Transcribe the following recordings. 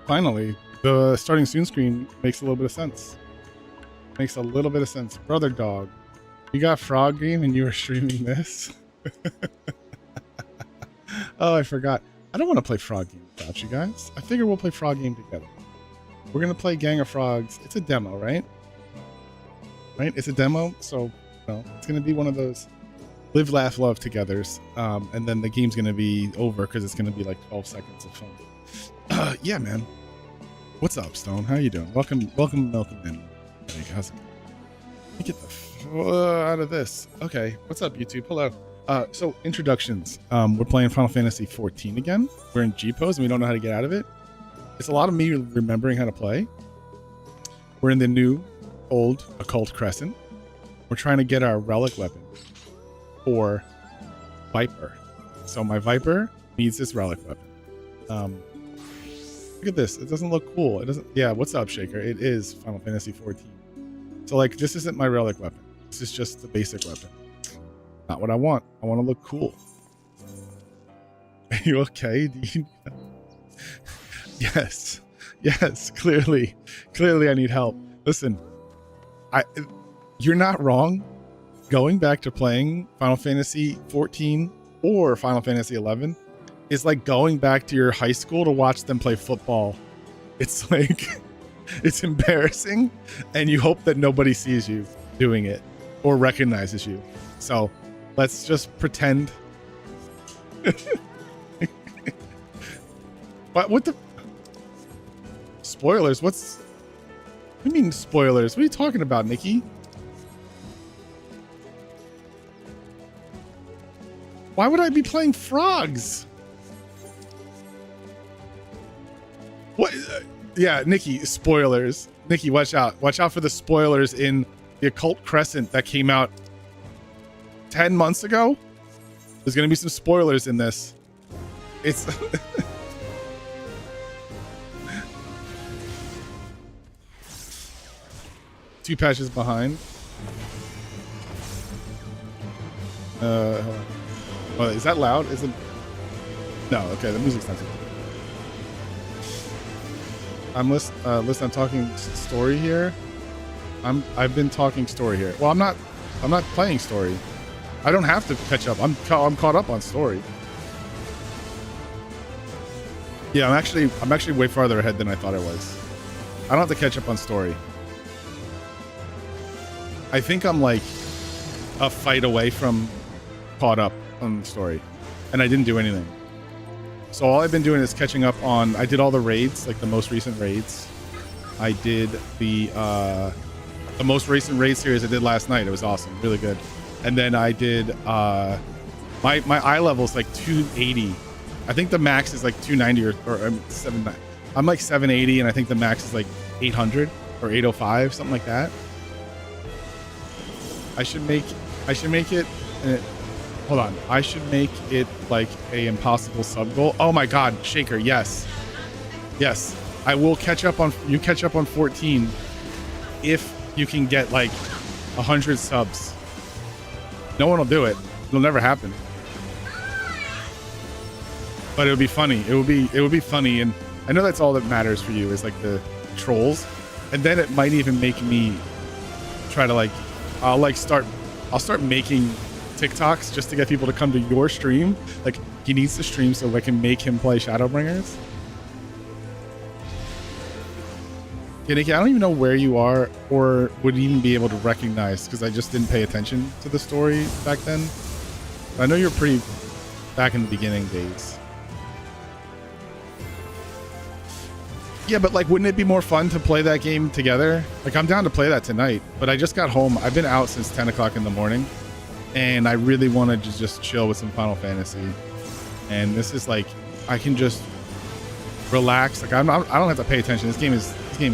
Finally, the starting soon screen makes a little bit of sense. Makes a little bit of sense. Brother dog, you got Frog Game and you were streaming this? Oh, I forgot. I don't want to play Frog Game without you guys. I figure we'll play Frog Game together. We're going to play Gang of Frogs. It's a demo, right? Right? It's a demo, so it's going to be one of those live, laugh, love togethers. And then the game's going to be over because it's going to be like 12 seconds of fun. Yeah, man. What's up, Stone? How you doing? Welcome, in. Hey, how's it going? Let me get the out of this. Okay, what's up, YouTube? Hello. So introductions. We're playing Final Fantasy XIV again. We're in G pose and we don't know how to get out of it. It's a lot of me remembering how to play. We're in the new, old Occult Crescent. We're trying to get our relic weapon for Viper. So my Viper needs this relic weapon. Look at this. It doesn't look cool. It doesn't. Yeah. What's up, Shaker? It is Final Fantasy XIV. So like, this isn't my relic weapon. This is just the basic weapon. Not what I want. I want to look cool. Are you okay? Yes. Clearly I need help. Listen, you're not wrong. Going back to playing Final Fantasy XIV or Final Fantasy XI is like going back to your high school to watch them play football. It's like, it's embarrassing, and you hope that nobody sees you doing it or recognizes you. So let's just pretend. What the spoilers? What do you mean spoilers? What are you talking about, Nikki? Why would I be playing frogs? What? Yeah, Nikki, spoilers. Nikki, watch out. Watch out for the spoilers in the Occult Crescent that came out 10 months ago. There's going to be some spoilers in this. It's... Two patches behind. Oh, is that loud? Is it? No. Okay, the music's not too loud. Listen, I'm talking story here. I've been talking story here. Well, I'm not playing story. I don't have to catch up. I'm caught up on story. Yeah, I'm actually way farther ahead than I thought I was. I don't have to catch up on story. I think I'm like a fight away from caught up on the story, and I didn't do anything. So all I've been doing is catching up on. I did all the raids, like the most recent raids. I did the most recent raid series I did last night. It was awesome, really good. And then I did my eye level is like 280. I think the max is like 290 or 790. I'm like 780, and I think the max is like 800 or 805, something like that. I should make it. Hold on. I should make it like a impossible sub goal. Oh my God, Shaker. Yes. I will catch up on. You catch up on 14 if you can get like 100 subs. No one will do it. It'll never happen. But it would be funny. It would be funny, and I know that's all that matters for you is like the trolls, and then it might even make me try to like. I'll start making TikToks just to get people to come to your stream. Like, he needs to stream so I can make him play Shadowbringers. Yeah, Nikki, I don't even know where you are or would even be able to recognize because I just didn't pay attention to the story back then. I know you're pretty back in the beginning days. Yeah, but like, wouldn't it be more fun to play that game together? Like, I'm down to play that tonight, but I just got home. I've been out since 10 o'clock in the morning, and I really wanted to just chill with some Final Fantasy. And this is like, I can just relax. Like, I don't have to pay attention. This game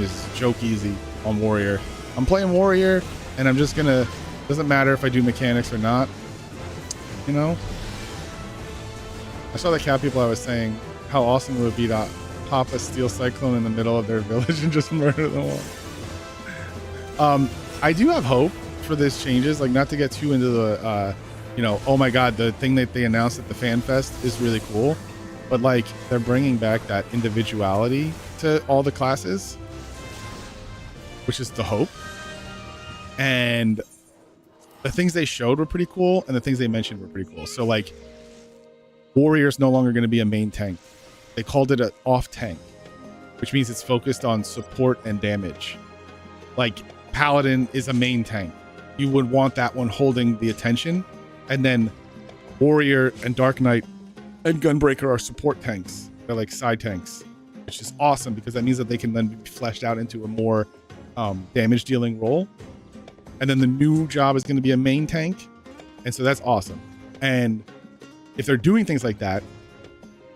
is joke easy on Warrior. I'm playing Warrior, and I'm just gonna. Doesn't matter if I do mechanics or not. You know. I saw the cat people. I was saying how awesome it would be to pop a steel cyclone in the middle of their village and just murder them all. I do have hope for this changes, like not to get too into the oh my God, the thing that they announced at the fan fest is really cool. but like they're bringing back that individuality to all the classes, which is the hope. And the things they showed were pretty cool, and the things they mentioned were pretty cool. So like warrior's no longer going to be a main tank. They called it an off tank, which means it's focused on support and damage. Like paladin is a main tank. You would want that one holding the attention, and then warrior and dark knight and gunbreaker are support tanks. They're like side tanks, which is awesome because that means that they can then be fleshed out into a more damage dealing role. And then the new job is going to be a main tank, and so that's awesome. And if they're doing things like that,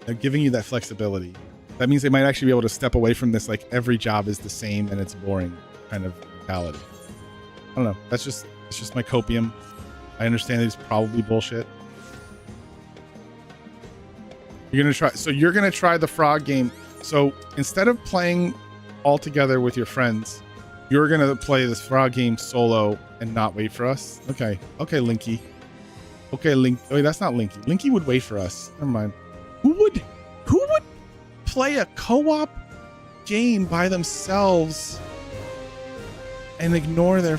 they're giving you that flexibility. That means they might actually be able to step away from this like every job is the same and it's boring kind of mentality. I don't know. It's just my copium. I understand it's probably bullshit. You're gonna try the frog game. So instead of playing all together with your friends, you're gonna play this frog game solo and not wait for us. Okay, Linky. Okay, Link. Oh, that's not Linky. Linky would wait for us. Never mind. Who would play a co-op game by themselves and ignore their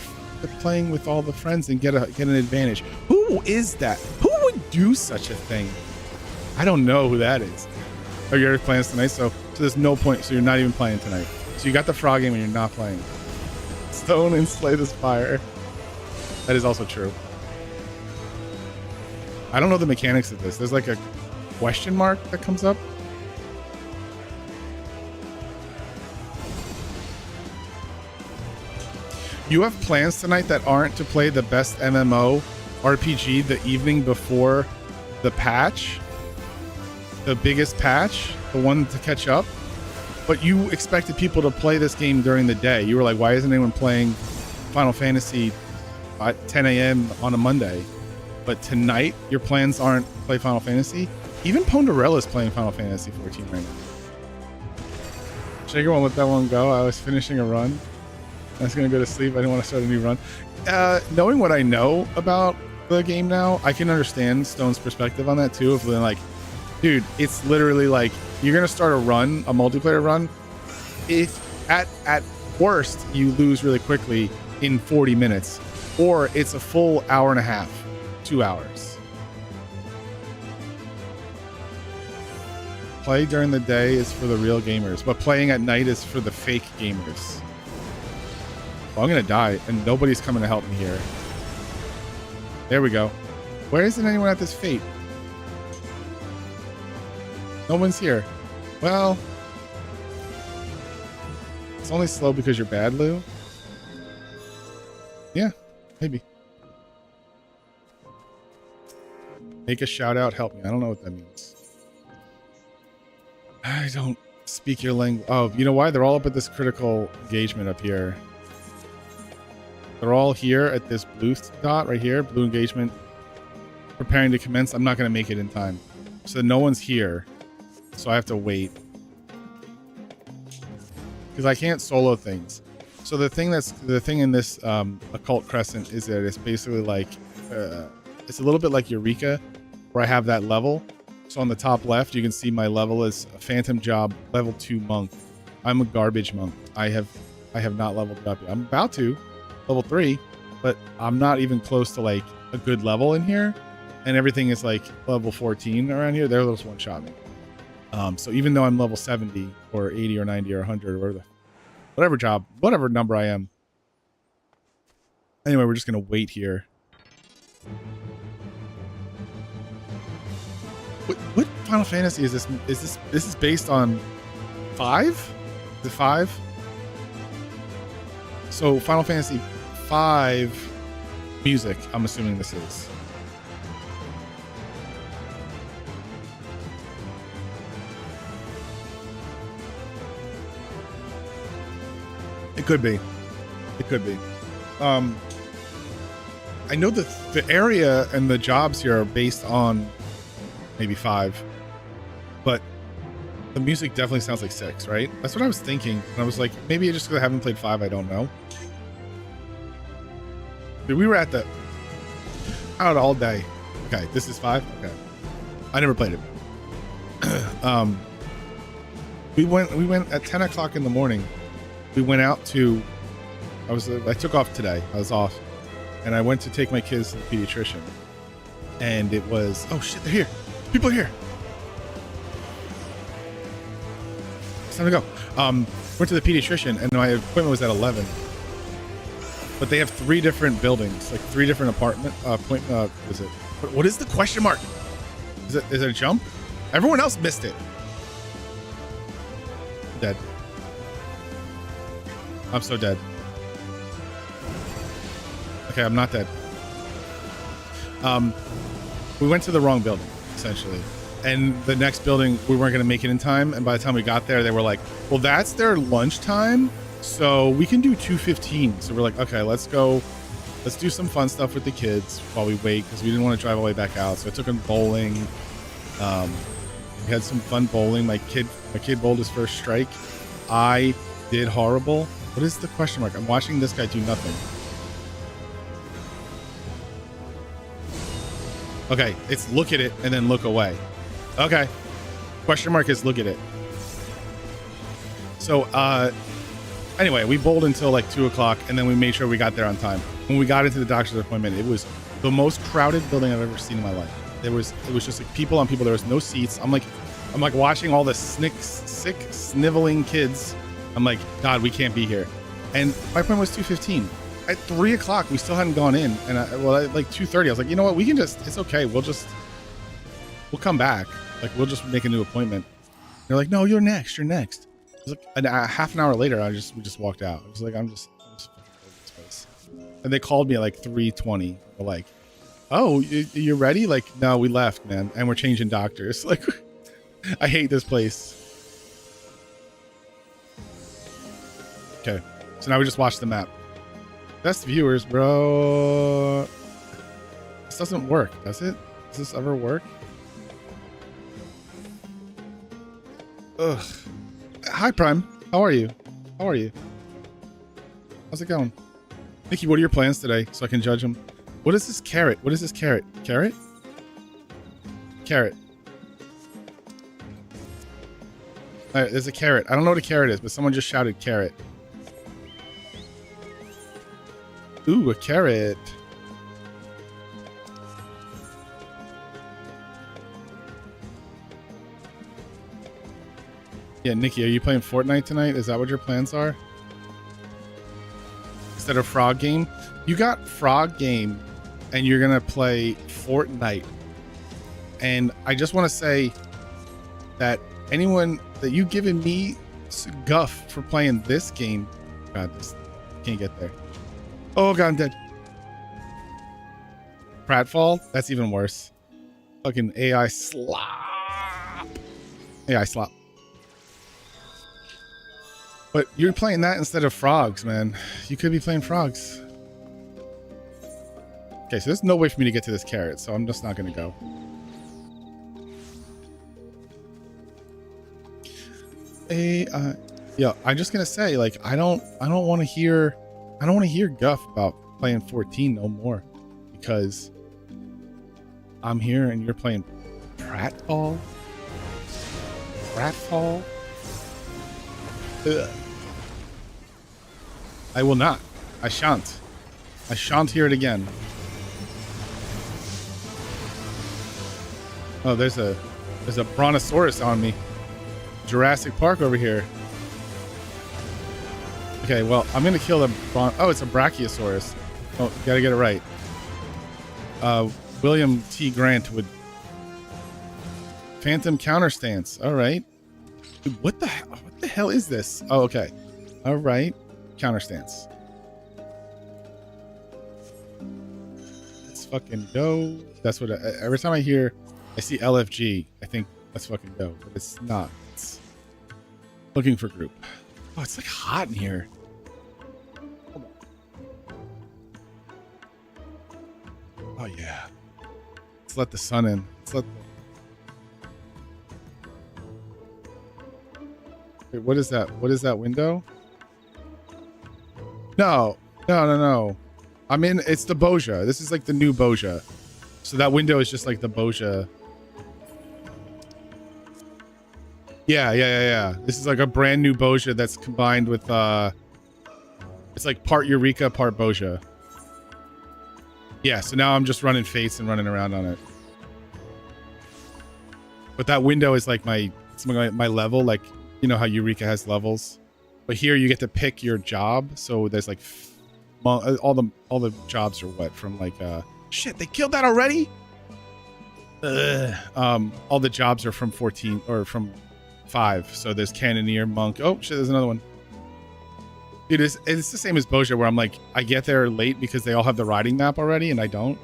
playing with all the friends and get an advantage? Who is that? Who would do such a thing? I don't know who that is. Oh, you're playing tonight, so there's no point. So you're not even playing tonight. So you got the frog game and you're not playing. Stone and slay this fire. That is also true. I don't know the mechanics of this. There's like a question mark that comes up. You have plans tonight that aren't to play the best MMO RPG the evening before the patch, the biggest patch, the one to catch up, but you expected people to play this game during the day. You were like, why isn't anyone playing Final Fantasy at 10 a.m. on a Monday? But tonight, your plans aren't to play Final Fantasy. Even Ponderella's playing Final Fantasy 14 right now. Shaker won't let that one go. I was finishing a run. I was going to go to sleep. I didn't want to start a new run. Knowing what I know about the game now, I can understand Stone's perspective on that too. Of like, dude, it's literally like you're going to start a run, a multiplayer run. If at worst you lose really quickly in 40 minutes, or it's a full hour and a half, 2 hours. Play during the day is for the real gamers, but playing at night is for the fake gamers. Well, I'm gonna die, and nobody's coming to help me here. There we go. Where isn't anyone at this fate? No one's here. Well, it's only slow because you're bad, Lou. Yeah, maybe. Make a shout out, help me. I don't know what that means. I don't speak your language. Oh, you know why? They're all up at this critical engagement up here. They're all here at this blue dot right here. Blue engagement. Preparing to commence. I'm not going to make it in time. So no one's here. So I have to wait. Because I can't solo things. So the thing in this occult crescent is that it's basically like it's a little bit like Eureka, where I have that level. So on the top left, you can see my level is a Phantom Job level 2 monk. I'm a garbage monk. I have not leveled it up yet. I'm about to level 3, but I'm not even close to like a good level in here, and everything is like level 14 around here. They're just one shot me. So even though I'm level 70 or 80 or 90 or 100 or whatever number I am. Anyway, we're just gonna wait here. What Final Fantasy is this? This is based on 5? Is it 5? So Final Fantasy 5 music, I'm assuming this is. It could be. It could be. I know that the area and the jobs here are based on maybe 5, but the music definitely sounds like 6, right? That's what I was thinking. And I was like, maybe just because I haven't played 5, I don't know. Dude, we were out all day. Okay, this is 5? Okay. I never played it. Um, we went at 10 o'clock in the morning. We went out to, I took off today. I was off and I went to take my kids to the pediatrician, and it was, oh shit, they're here. People are here. It's time to go. Went to the pediatrician and my appointment was at 11, but they have 3 different buildings, like 3 different what is the question mark? Is it a jump? Everyone else missed it. I'm dead. I'm so dead. Okay, I'm not dead. We went to the wrong building, essentially. And the next building, we weren't going to make it in time. And by the time we got there, they were like, well, that's their lunchtime, so we can do 2:15. So we're like, okay, let's go. Let's do some fun stuff with the kids while we wait, because we didn't want to drive all the way back out. So I took them bowling. We had some fun bowling. My kid bowled his first strike. I did horrible. What is the question mark? I'm watching this guy do nothing. Okay, it's look at it and then look away. Okay. Question mark is look at it. So, anyway, we bowled until like 2 o'clock, and then we made sure we got there on time. When we got into the doctor's appointment, it was the most crowded building I've ever seen in my life. It was just like people on people. There was no seats. I'm like watching all the sick, sniveling kids. I'm like, God, we can't be here. And my appointment was 2:15. At 3 o'clock, we still hadn't gone in. And at like 2:30, I was like, you know what? We can just, it's okay. We'll come back. Like, we'll just make a new appointment. They're like, no, you're next. You're next. It was like half an hour later, we just walked out. I was like, I'm just fucking bored of this place. And they called me at like 3:20. They're like, oh, you're ready? Like, no, we left, man. And we're changing doctors. Like, I hate this place. Okay. So now we just watch the map. Best viewers, bro. This doesn't work, does it? Does this ever work? Ugh. Hi, Prime. How are you? How are you? How's it going? Nikki, what are your plans today so I can judge them? What is this carrot? What is this carrot? Carrot? Carrot. All right, there's a carrot. I don't know what a carrot is, but someone just shouted carrot. Ooh, a carrot. Yeah, Nikki, are you playing Fortnite tonight? Is that what your plans are? Instead of Frog Game? You got Frog Game and you're going to play Fortnite. And I just want to say that anyone that you've given me guff for playing this game. God, this can't get there. Oh God, I'm dead. Pratfall? That's even worse. Fucking AI slop. AI slop. But you're playing that instead of frogs, man. You could be playing frogs. Okay, so there's no way for me to get to this carrot, so I'm just not gonna go. Yeah, I'm just gonna say, like, I don't want to hear guff about playing 14 no more, because I'm here and you're playing Pratfall. Ugh. I will not. I shan't. I shan't hear it again. Oh, there's a brontosaurus on me. Jurassic Park over here. Okay, well, I'm gonna kill the oh, it's a brachiosaurus. Oh, gotta get it right. William T. Grant would phantom counterstance. All right. Dude, what the hell is this? Oh, okay. All right. Counterstance. Let's fucking go. That's what every time I see LFG, I think let's fucking go, but it's not. It's looking for group. Oh, it's like hot in here. Hold on. Oh yeah. Let's let the sun in. Wait, what is that? What is that window? No. I'm in. It's the Boja. This is like the new Boja. So that window is just like the Boja. Yeah. This is like a brand new Bozja that's combined with it's like part Eureka, part Bozja. Yeah, so now I'm just running Fates and running around on it. But that window is like my level, like you know how Eureka has levels. But here you get to pick your job, so there's like all the jobs are what from like shit, they killed that already? All the jobs are from 14 or from 5. So there's Cannoneer, Monk. Oh shit, there's another one. Dude, it's the same as Bozja where I'm like, I get there late because they all have the riding map already and I don't.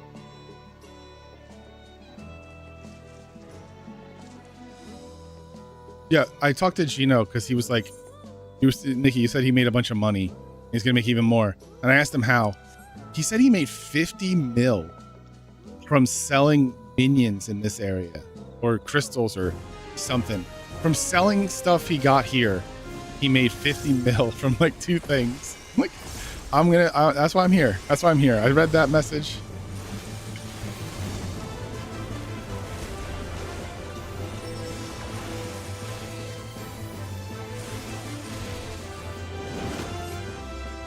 Yeah, I talked to Gino because he was like, Nikki, you said he made a bunch of money. He's gonna make even more. And I asked him how. He said he made 50 mil from selling minions in this area or crystals or something. From selling stuff he got here, he made 50 mil from like 2 things. I'm like, that's why I'm here. That's why I'm here. I read that message.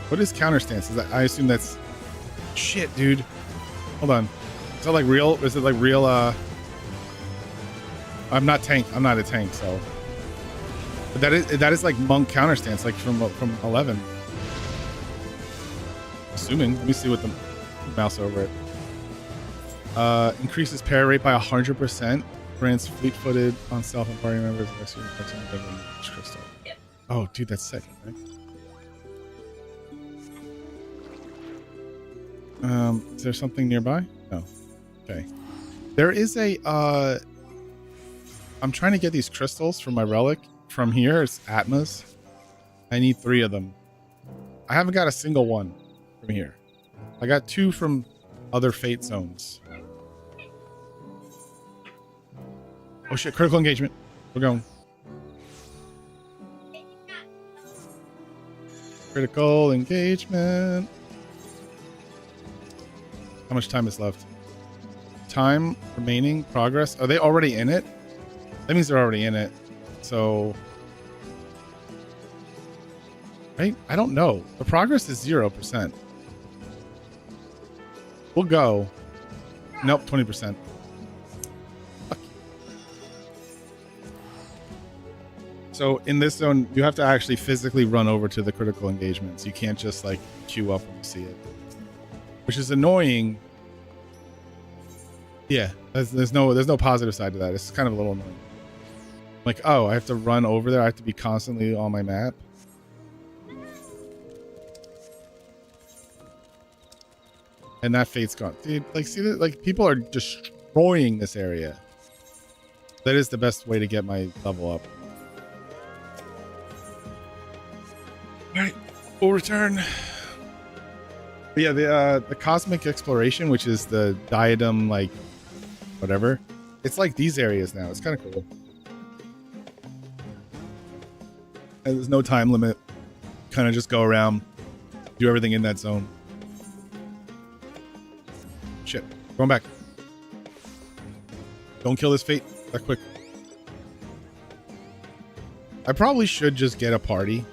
What is counter stance? I assume that's shit, dude. Hold on. Is that like real? Is it like real? I'm not tank. I'm not a tank, so. But that is like monk counter stance, like from 11. Assuming. Let me see what the mouse over it. Increases parry rate by 100%. Grants fleet-footed on self and party members. Crystal. Oh, dude, that's sick. Right? Is there something nearby? No. Okay. There is a I'm trying to get these crystals for my relic from here. It's Atmas. I need 3 of them. I haven't got a single one from here. I got 2 from other fate zones. Oh shit, critical engagement. We're going. Critical engagement. How much time is left? Time remaining, progress. Are they already in it? That means they're already in it. So, right? I don't know. The progress is 0%. We'll go. Nope, 20%. Fuck. So in this zone, you have to actually physically run over to the critical engagements. You can't just like queue up when you see it. Which is annoying. Yeah, there's no positive side to that. It's kind of a little annoying. Like, oh, I have to run over there. I have to be constantly on my map. And that fate's gone. Dude, like, see that? Like, people are destroying this area. That is the best way to get my level up. All right, we'll return. But yeah, the cosmic exploration, which is the diadem, like whatever, it's like these areas now. It's kind of cool. And there's no time limit. Kind of just go around, do everything in that zone. Shit, going back. Don't kill this fate that quick. I probably should just get a party.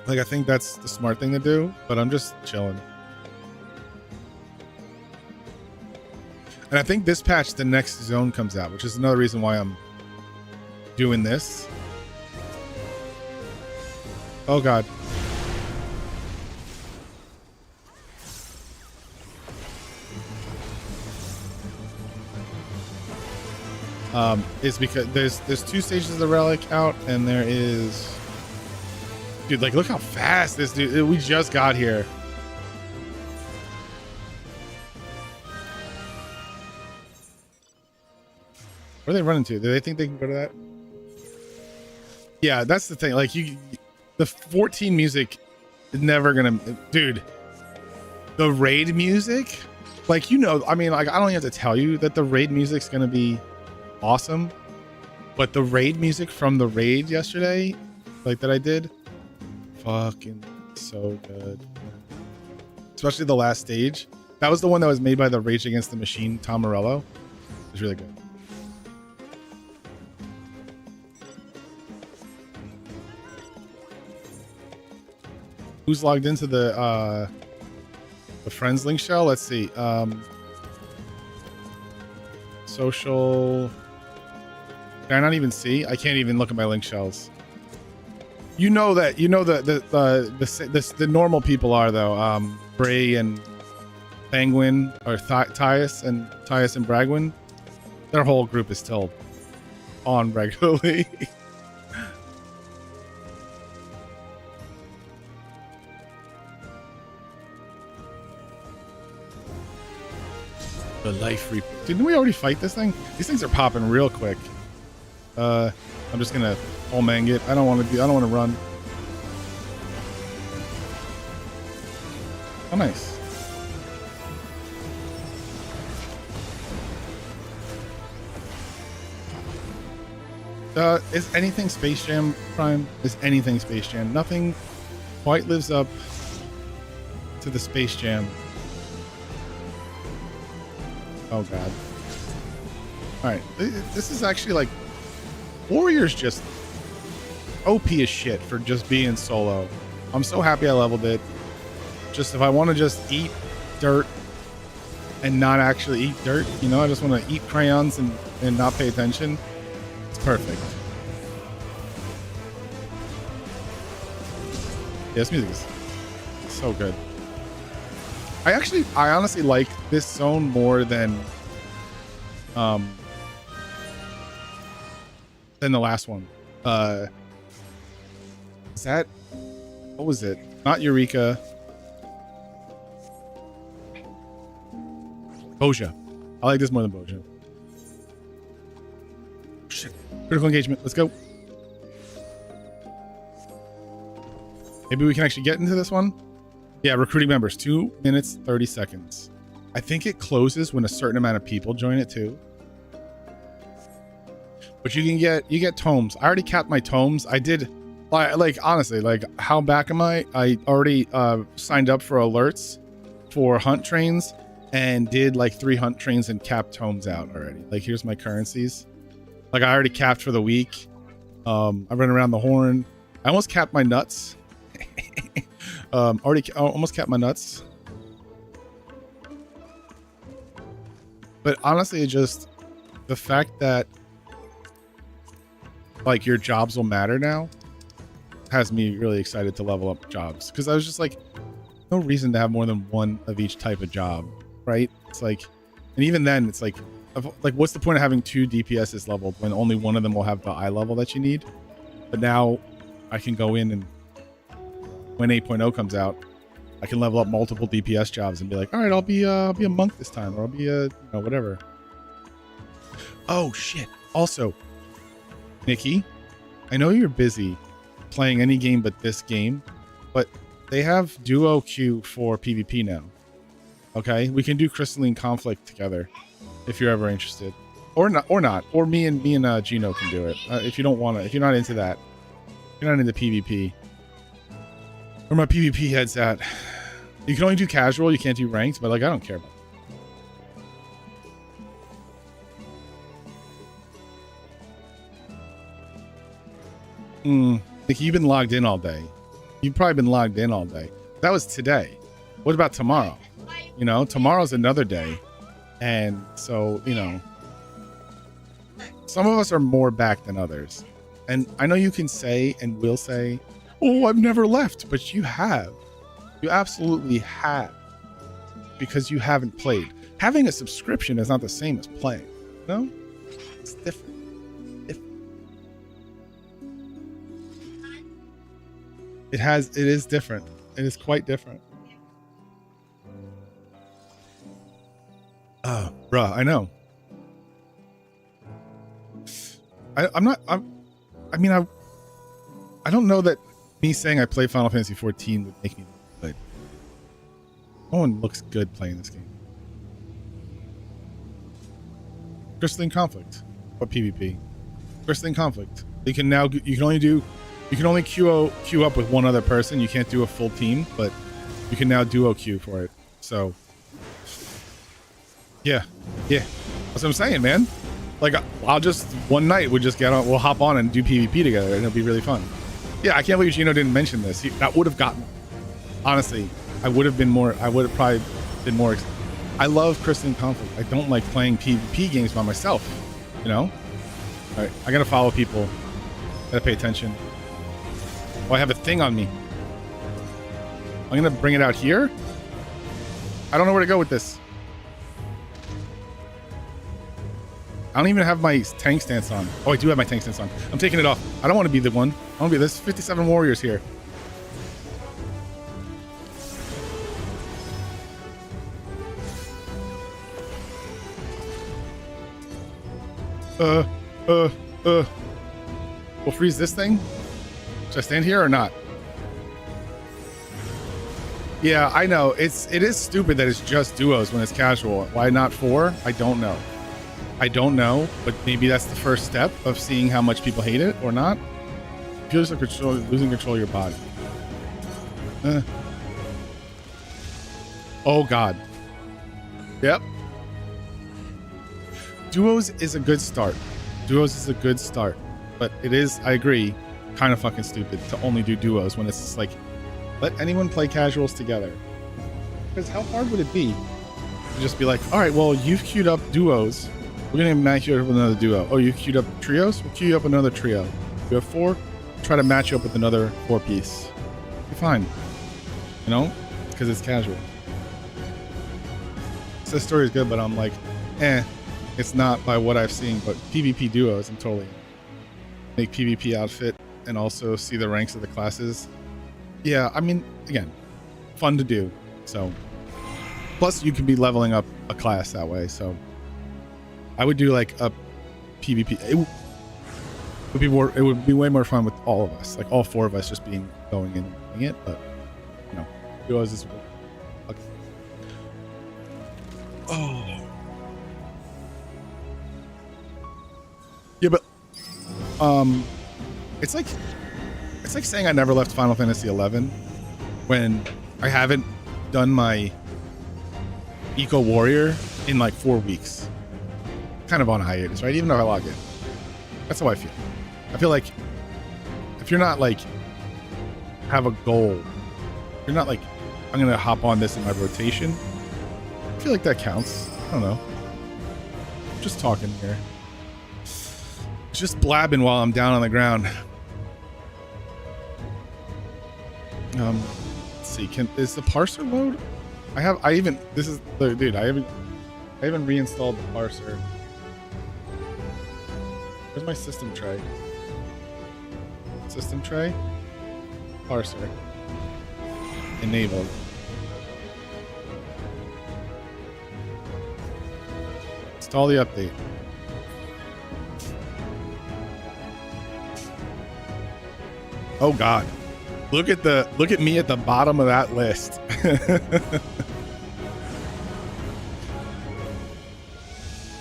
Like, I think that's the smart thing to do, but I'm just chilling. And I think this patch, the next zone comes out, which is another reason why I'm doing this. Oh, God. Is because there's 2 stages of the relic out, and there is... Dude, like, look how fast this dude... We just got here. Where are they running to? Do they think they can go to that? Yeah, that's the thing. Like, the 14 music is never gonna... Dude, the raid music... Like, you know, I mean, like, I don't even have to tell you that the raid music's gonna be awesome. But the raid music from the raid yesterday, like, that I did... Fucking so good. Especially the last stage. That was the one that was made by the Rage Against the Machine, Tom Morello. It was really good. Who's logged into the friends link shell? Let's see. Social. Can I not even see? I can't even look at my link shells. You know that. You know the normal people are though. Bray and Penguin or Tyus and Bragwin. Their whole group is still on regularly. The life reap. Didn't we already fight this thing? These things are popping real quick. I'm just gonna Omang it. I don't want to run. Oh, nice. Is anything Space Jam, Prime? Is anything Space Jam? Nothing quite lives up to the Space Jam. Oh god. Alright, this is actually like Warrior's just OP as shit for just being solo. I'm so happy I leveled it. Just if I want to just eat dirt and not actually eat dirt, you know, I just want to eat crayons and not pay attention. It's perfect. Yeah, this music is so good. I honestly like this zone more than the last one. Is that, what was it? Not Eureka. Boja. I like this more than Boja. Shit. Critical engagement. Let's go. Maybe we can actually get into this one. Yeah, recruiting members. 2 minutes, 30 seconds. I think it closes when a certain amount of people join it too. But you get tomes. I already capped my tomes. I did, like honestly, like how back am I? I already signed up for alerts for hunt trains and did like 3 hunt trains and capped tomes out already. Like here's my currencies. Like I already capped for the week. I ran around the horn. I almost capped my nuts. Almost capped my nuts. But honestly, it just the fact that like your jobs will matter now has me really excited to level up jobs, because I was just like, no reason to have more than one of each type of job, right? It's like, and even then it's like what's the point of having 2 DPSs leveled when only one of them will have the eye level that you need? But now I can go in and when 8.0 comes out, I can level up multiple DPS jobs and be like, all right, I'll be a monk this time, or I'll be a, you know, whatever. Oh shit. Also, Nikki, I know you're busy playing any game but this game, but they have duo queue for PvP now. Okay, we can do Crystalline Conflict together if you're ever interested, or not, or me and Gino can do it if you don't want to. If you're not into that, if you're not into PvP. Where my PvP head's at. You can only do casual, you can't do ranked, but like I don't care about it. Nikki, you've been logged in all day. You've probably been logged in all day. That was today. What about tomorrow? You know, tomorrow's another day. And so, you know, some of us are more back than others. And I know you can say and will say, oh, I've never left, but you have. You absolutely have. Because you haven't played. Having a subscription is not the same as playing. No? It's different. It is different. It is quite different. Bruh, I know. I don't know that me saying I play Final Fantasy XIV would make me look good. No one looks good playing this game. Crystalline Conflict. What PvP? Crystalline Conflict. You can only queue up with one other person. You can't do a full team, but you can now duo queue for it. So yeah, that's what I'm saying, man. Like I'll just one night we'll hop on and do PvP together, and it'll be really fun. Yeah, I can't believe Gino didn't mention this. That would have gotten honestly, I would have probably been more. I love Crystalline Conflict. I don't like playing PvP games by myself, you know? All right, I gotta follow people. Gotta pay attention. Oh, I have a thing on me. I'm gonna bring it out here. I don't know where to go with this. I don't even have my tank stance on. Oh, I do have my tank stance on. I'm taking it off. I don't want to be the one. I want to be this 57 warriors here. We'll freeze this thing. Should I stand here or not? Yeah, I know. It is stupid that it's just duos when it's casual. Why not 4? I don't know. But maybe that's the first step of seeing how much people hate it or not. It feels like losing control of your body. Oh God. Yep. Duos is a good start. But it is, I agree, kind of fucking stupid to only do duos when it's just like, let anyone play casuals together. Because how hard would it be to just be like, all right, well, you've queued up duos. We're going to match you up with another duo. Oh, you queued up trios? We'll queue you up another trio. You have 4, try to match you up with another 4-piece. You're fine. You know? Because it's casual. So this story is good, but I'm like, it's not by what I've seen, but PvP duos, I'm totally make PvP outfit and also see the ranks of the classes. Yeah, I mean, again, fun to do. So, plus you could be leveling up a class that way. So, I would do like a PvP. It would be way more fun with all of us, like all 4 of us, just going in and doing it. But you know, duos is okay. Oh. Yeah, but it's like saying I never left Final Fantasy XI when I haven't done my Eco Warrior in like 4 weeks. Kind of on hiatus, right? Even though I log in. That's how I feel. I feel like if you're not like have a goal, you're not like, I'm gonna hop on this in my rotation. I feel like that counts. I don't know. Just talking here. Just blabbing while I'm down on the ground. Let's see. Is the parser load? Dude, I haven't reinstalled the parser. Where's my system tray? System tray? Parser. Enabled. Install the update. Oh God. Look at me at the bottom of that list.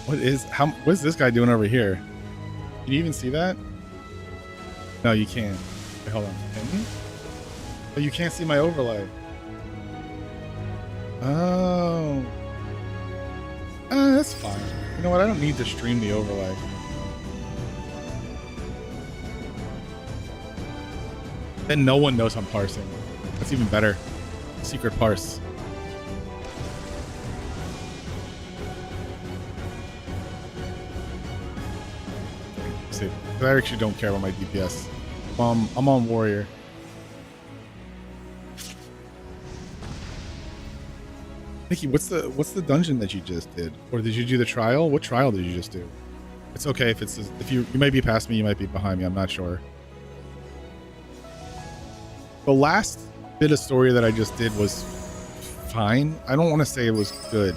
What's this guy doing over here? Can you even see that? No, you can't. Wait, hold on. Can you? Oh, you can't see my overlay. Oh. That's fine. You know what? I don't need to stream the overlay. Then no one knows I'm parsing. That's even better. Secret parse. See, I actually don't care about my DPS. I'm on warrior. Nikki, what's the dungeon that you just did? Or did you do the trial? What trial did you just do? It's okay if you might be past me, you might be behind me, I'm not sure. The last bit of story that I just did was fine. I don't want to say it was good,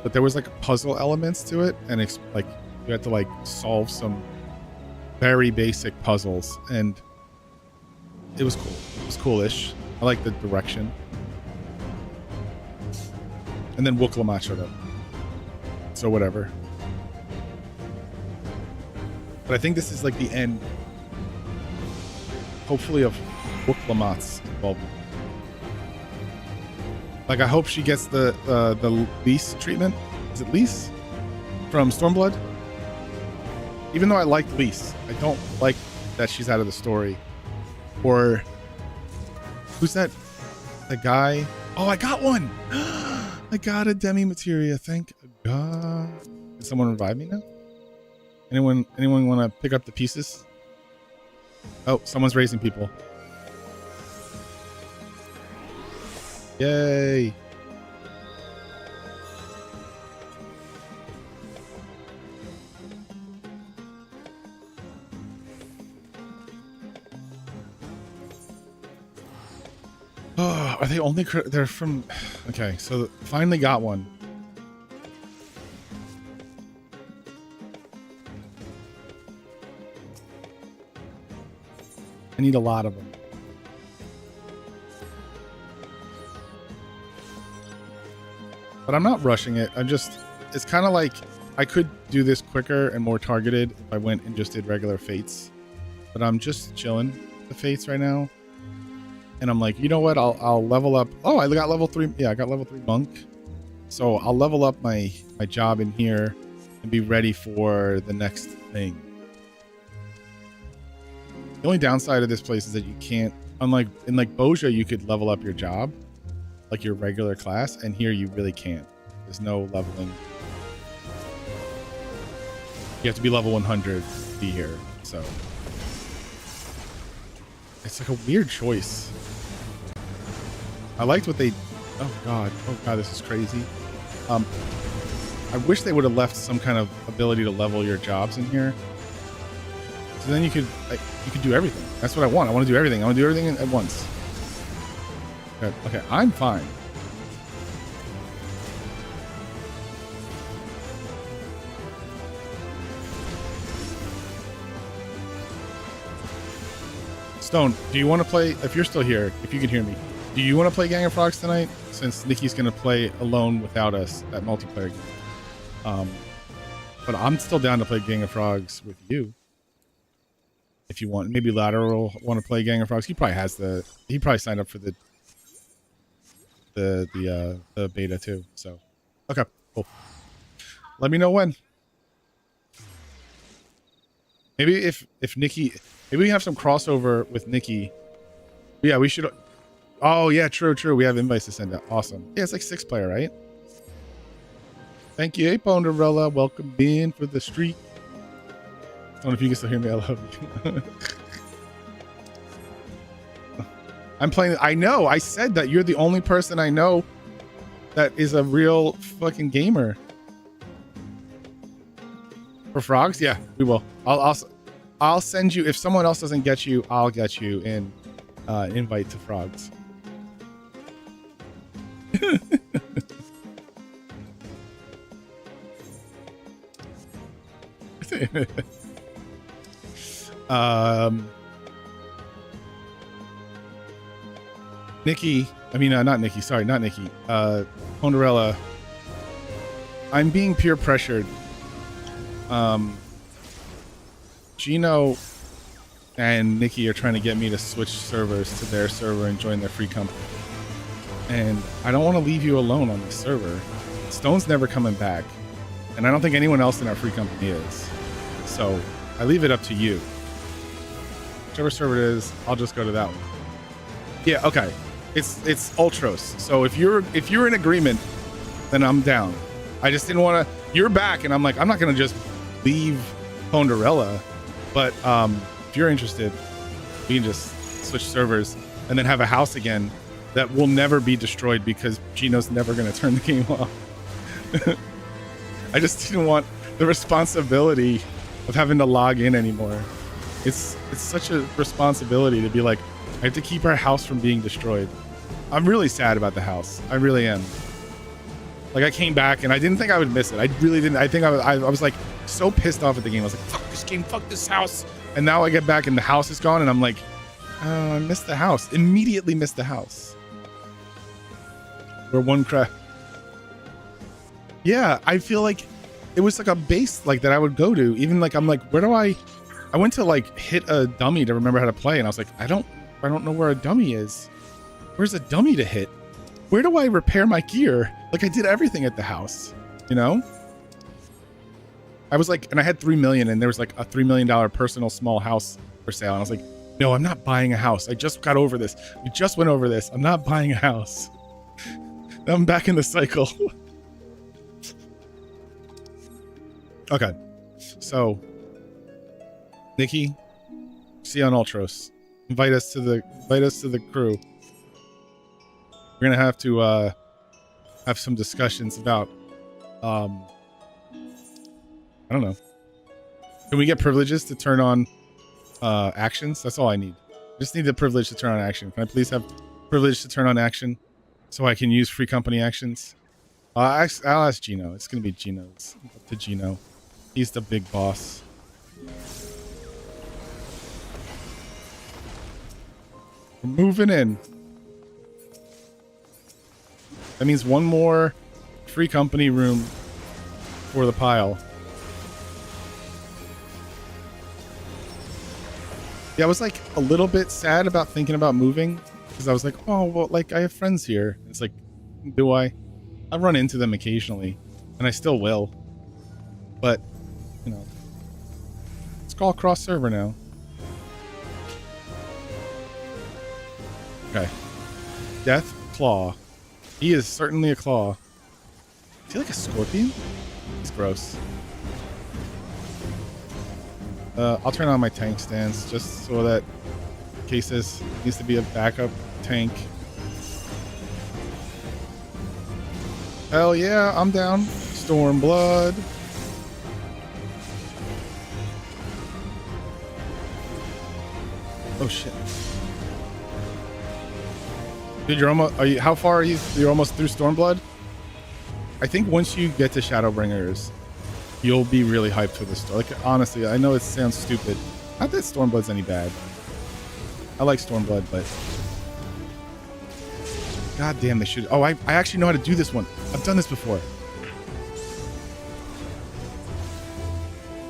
but there was like puzzle elements to it, and it's like you had to like solve some very basic puzzles, and it was cool. It was coolish. I like the direction. And then Wooklamat showed up. So whatever. But I think this is like the end, hopefully, of Wooklamat's involvement. Like, I hope she gets the Lise treatment. Is it Lise? From Stormblood? Even though I like Lise, I don't like that she's out of the story. Or who's that The guy. Oh, I got one. I got a demi materia. Thank God. Can someone revive me now? Anyone want to pick up the pieces? Oh, someone's raising people. Yay. Oh, are they only... They're from... Okay, so finally got one. I need a lot of them. But I'm not rushing it. I'm just... It's kind of like... I could do this quicker and more targeted if I went and just did regular fates. But I'm just chilling the fates right now. And I'm like, you know what? I'll level up. Oh, I got level 3. Yeah, I got level 3 monk. So I'll level up my job in here and be ready for the next thing. The only downside of this place is that you can't, unlike in like Boja, you could level up your job, like your regular class, and here you really can't. There's no leveling. You have to be level 100 to be here. So it's like a weird choice. I liked what they... Oh god, this is crazy. I wish they would have left some kind of ability to level your jobs in here. So then you could do everything. That's what I want. I want to do everything. I want to do everything at once. Okay, I'm fine. Stone, do you want to play... If you're still here, if you can hear me, do you want to play Gang of Frogs tonight? Since Nikki's going to play alone without us, that multiplayer game. But I'm still down to play Gang of Frogs with you. If you want. Maybe Lateral want to play Gang of Frogs. He probably has the... He probably signed up for the beta too. So, okay, cool. Let me know when. Maybe if Nikki... Maybe we have some crossover with Nikki. Yeah, we should... Oh, yeah, true. We have invites to send out. Awesome. Yeah, it's like 6-player, right? Thank you, Ape Ponderella. Welcome in for the street. I don't know if you can still hear me. I love you. I'm playing... I know. I said that you're the only person I know that is a real fucking gamer. For Frogs? Yeah, we will. I'll send you... If someone else doesn't get you, I'll get you in invite to Frogs. Nikki, I mean, not Nikki, sorry, not Nikki. Ponderella, I'm being peer pressured. Gino and Nikki are trying to get me to switch servers to their server and join their free company. And I don't want to leave you alone on this server. Stone's never coming back. And I don't think anyone else in our free company is. So I leave it up to you. Whichever server it is, I'll just go to that one. Yeah, okay. It's Ultros. So if you're in agreement, then I'm down. I just didn't want to... You're back, and I'm like, I'm not going to just leave Ponderella. But if you're interested, we can just switch servers and then have a house again that will never be destroyed because Gino's never going to turn the game off. I just didn't want the responsibility of having to log in anymore. It's such a responsibility to be like, I have to keep our house from being destroyed. I'm really sad about the house. I really am. Like, I came back and I didn't think I would miss it. I really didn't. I think I was like so pissed off at the game. I was like, fuck this game, fuck this house. And now I get back and the house is gone and I'm like, oh, I missed the house. Immediately missed the house. Where one crack. Yeah, I feel like it was like a base like that I would go to. Even like, I'm like, where do I went to like hit a dummy to remember how to play. And I was like, I don't know where a dummy is. Where's a dummy to hit? Where do I repair my gear? Like, I did everything at the house, you know? I was like, and I had 3 million and there was like a $3 million personal small house for sale. And I was like, No, I'm not buying a house. I just got over this. We just went over this. I'm not buying a house. I'm back in the cycle. Okay. So, Nikki, see you on Ultros. Invite us to the crew. We're gonna have to have some discussions about I don't know. Can we get privileges to turn on actions? That's all I need. Just need the privilege to turn on action. Can I please have privilege to turn on action so I can use free company actions? I'll ask Gino. It's gonna be Gino's. Up to Gino. He's the big boss. We're moving in. That means one more free company room for the pile. Yeah, I was like a little bit sad about thinking about moving because I was like, oh, well, like I have friends here. It's like, do I? I run into them occasionally and I still will. But, you know, let's call cross server now. Okay. Death Claw. He is certainly a claw. Is he like a scorpion? He's gross. I'll turn on my tank stance just so that in case this needs to be a backup tank. Hell yeah, I'm down. Stormblood. Oh shit. Dude, you're almost, how far are you? You're almost through Stormblood? I think once you get to Shadowbringers, you'll be really hyped for this story. Like, honestly, I know it sounds stupid. Not that Stormblood's any bad. I like Stormblood, but... God damn, they should... Oh, I actually know how to do this one. I've done this before.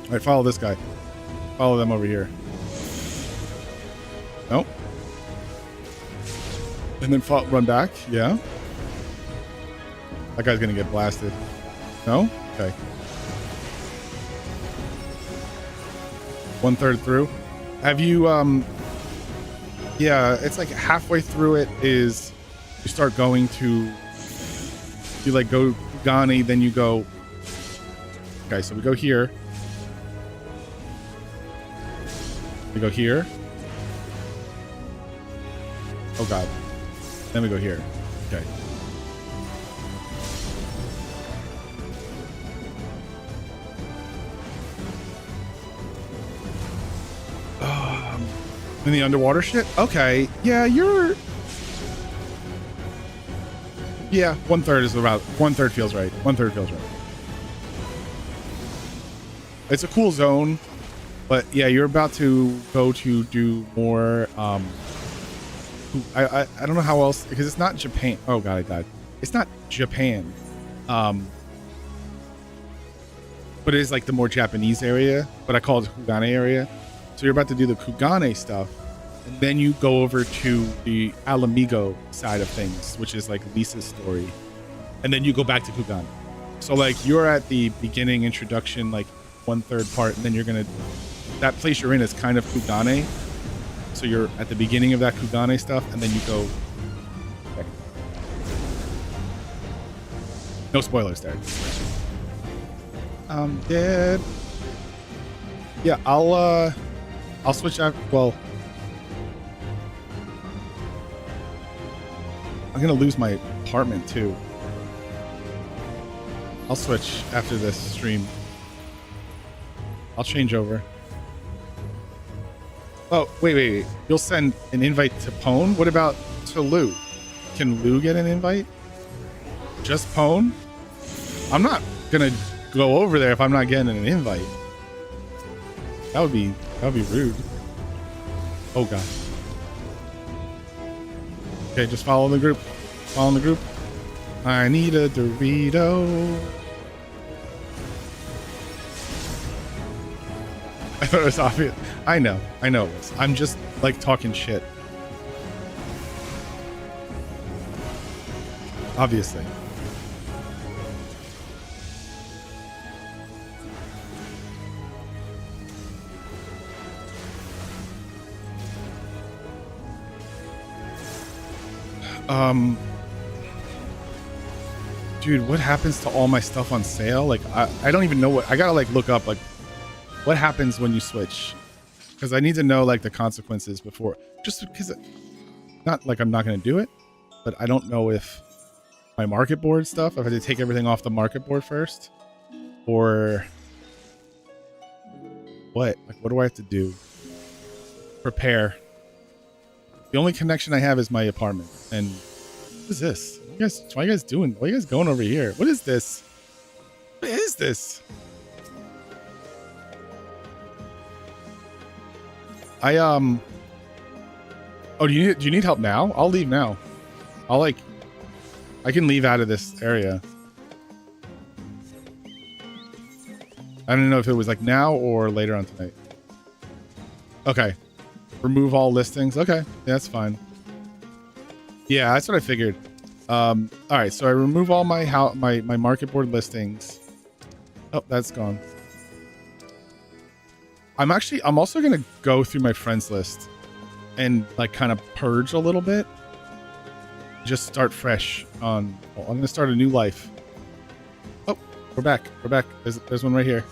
Alright, follow this guy. Follow them over here. Nope. And then run back. Yeah. That guy's gonna get blasted. No? Okay. 1/3 through. Have you, yeah, it's like halfway through it is you start going to, you like go Ghani, then you go, okay, so we go here. We go here. Oh God. Then we go here. Okay. In the underwater shit? Okay. Yeah, you're... Yeah, 1/3 is about... 1/3 feels right. 1/3 feels right. It's a cool zone, but yeah, you're about to go to do more, I don't know how else, because it's not Japan. Oh God, I died. It's not Japan. But it is like the more Japanese area, but I call it the Kugane area. So you're about to do the Kugane stuff, and then you go over to the Alamigo side of things, which is like Lisa's story. And then you go back to Kugane. So like you're at the beginning introduction, like 1/3 part, and then you're going to, that place you're in is kind of Kugane. So you're at the beginning of that Kugane stuff, and then you go. Okay. No spoilers there. I'm dead. Yeah, I'll switch out. Well, I'm gonna lose my apartment too. I'll switch after this stream. I'll change over. Oh, wait. You'll send an invite to Pone? What about to Lou? Can Lou get an invite? Just Pone? I'm not gonna go over there if I'm not getting an invite. That would be rude. Oh God. Okay, just follow the group. Follow the group. I need a Dorito. I thought it was obvious. I know it was. I'm just like talking shit. Obviously. Dude, what happens to all my stuff on sale? Like, I don't even know what, I gotta like look up like what happens when you switch, because I need to know like the consequences before, just because, not like I'm not gonna do it, but I don't know if my market board stuff, if I have to take everything off the market board first, or what? Like, what do I have to do? Prepare. The only connection I have is my apartment. And what is this? What are you guys doing? What are you guys going over here? What is this? What is this? Oh, do you need help now? I'll leave now. I can leave out of this area. I don't know if it was like now or later on tonight. Okay. Remove all listings. Okay. Yeah, that's fine. Yeah, that's what I figured. All right. So I remove all my market board listings. Oh, that's gone. I'm also going to go through my friends list and like kind of purge a little bit. Just start fresh on, I'm going to start a new life. Oh, we're back. We're back. There's one right here.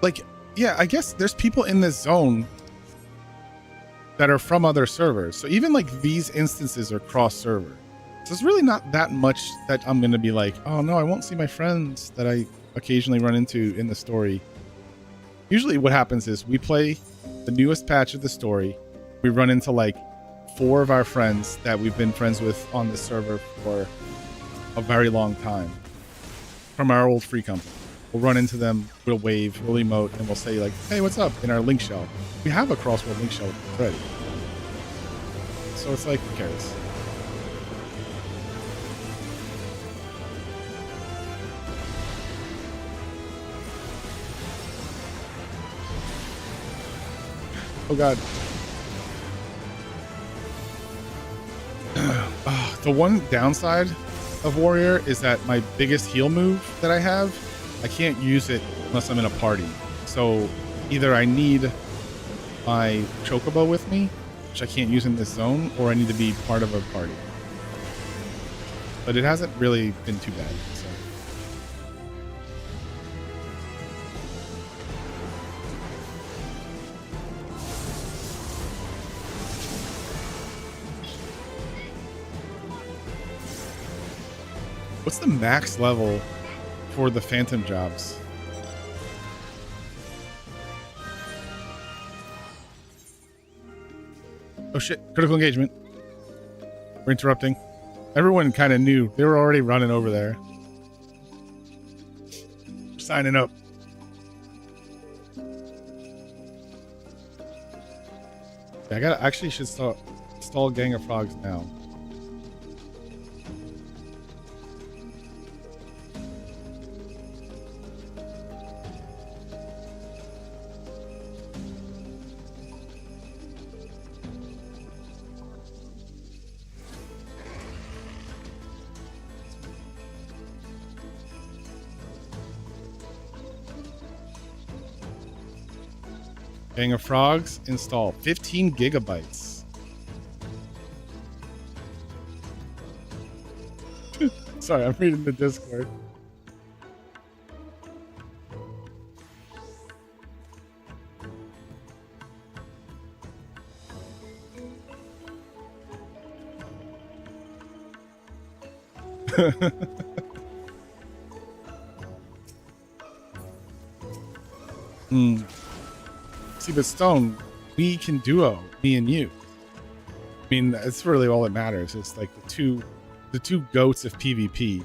Like, yeah, I guess there's people in this zone that are from other servers. So even like these instances are cross server. So it's really not that much that I'm going to be like, oh no, I won't see my friends that I occasionally run into in the story. Usually what happens is we play the newest patch of the story. We run into like 4 of our friends that we've been friends with on the server for a very long time from our old free company. We'll run into them, we'll wave, we'll emote, and we'll say like, hey, what's up, in our link shell. We have a crossword link shell already. So it's like, who cares? Oh god. The one downside of Warrior is that my biggest heal move that I have, I can't use it unless I'm in a party. So either I need my Chocobo with me, which I can't use in this zone, or I need to be part of a party. But it hasn't really been too bad. So. What's the max level for the phantom jobs? Oh shit, critical engagement. We're interrupting. Everyone kind of knew. They were already running over there. Signing up. Yeah, I actually should install Gang of Frogs now. Gang of Frogs, install 15 gigabytes. Sorry, I'm reading the Discord. See, but Stone, we can duo, me and you. I mean, that's really all that matters. It's like the two goats of PvP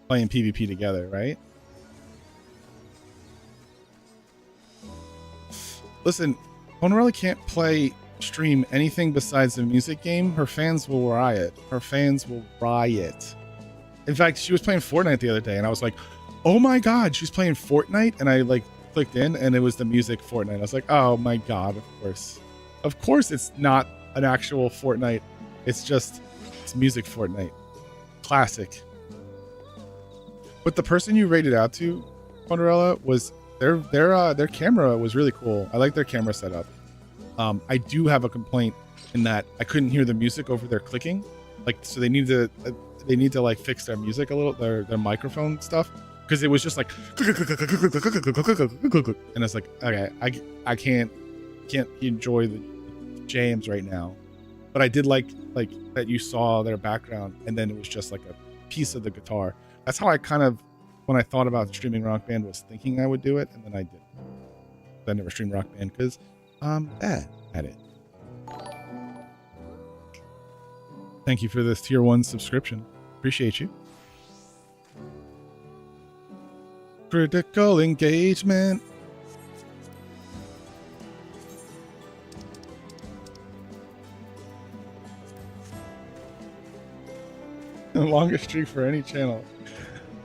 playing PvP together, right? Listen, Honorella can't stream anything besides the music game. Her fans will riot. Her fans will riot. In fact, she was playing Fortnite the other day, and I was like, oh my god, she's playing Fortnite? And I like clicked in, and it was the music Fortnite. I was like, oh my god, of course it's not an actual Fortnite. It's music Fortnite. Classic. But the person you rated out to, Ponderella, was their camera was really cool. I like their camera setup. I do have a complaint in that I couldn't hear the music over their clicking. Like, so they need to like fix their music a little, their microphone stuff, because it was just like, and it's like, okay, I can't enjoy the jams right now. But I did like that you saw their background, and then it was just like a piece of the guitar. That's how I kind of, when I thought about streaming Rock Band, was thinking I would do it, and then I didn't. I never streamed Rock Band because I'm bad at it. Thank you for this tier 1 subscription. Appreciate you. Critical engagement. The longest streak for any channel.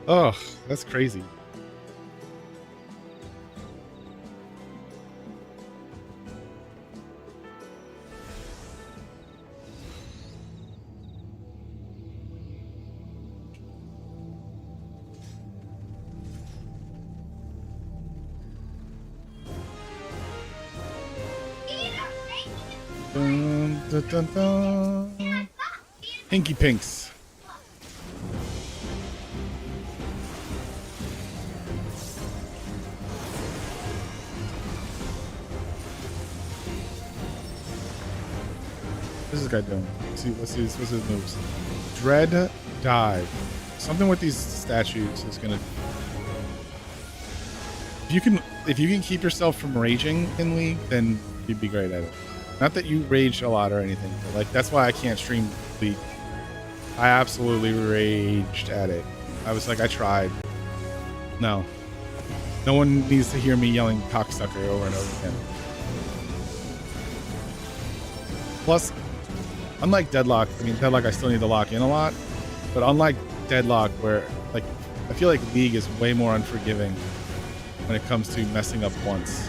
Oh, that's crazy. Dun, dun, dun, dun. Pinky Pinks. What's this guy doing? Let's see what's his moves. Dread dive. Something with these statues is gonna. If you can keep yourself from raging in League, then you'd be great at it. Not that you rage a lot or anything, but like that's why I can't stream League. I absolutely raged at it. I was like, I tried. No one needs to hear me yelling cocksucker over and over again. Plus, unlike Deadlock, Deadlock I still need to lock in a lot, but unlike Deadlock, where like I feel like League is way more unforgiving when it comes to messing up once.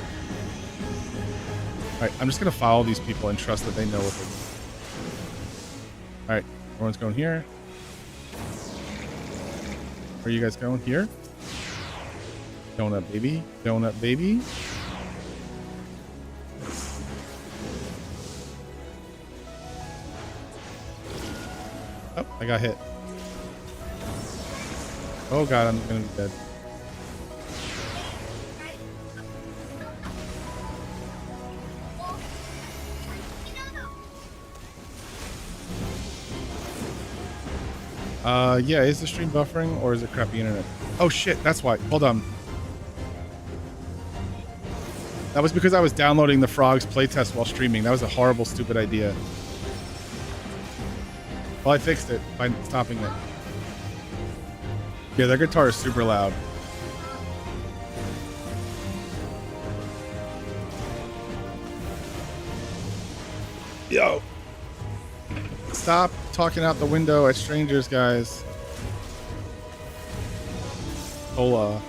Alright, I'm just gonna follow these people and trust that they know what they're doing. Alright, everyone's going here. Where are you guys going? Here? Donut baby. Donut baby. Oh, I got hit. Oh god, I'm gonna be dead. Yeah, is the stream buffering or is it crappy internet? Oh shit, that's why. Hold on. That was because I was downloading the Frogs playtest while streaming. That was a horrible, stupid idea. Well, I fixed it by stopping it. Yeah, their guitar is super loud. Yo! Stop talking out the window at strangers, guys. Hola.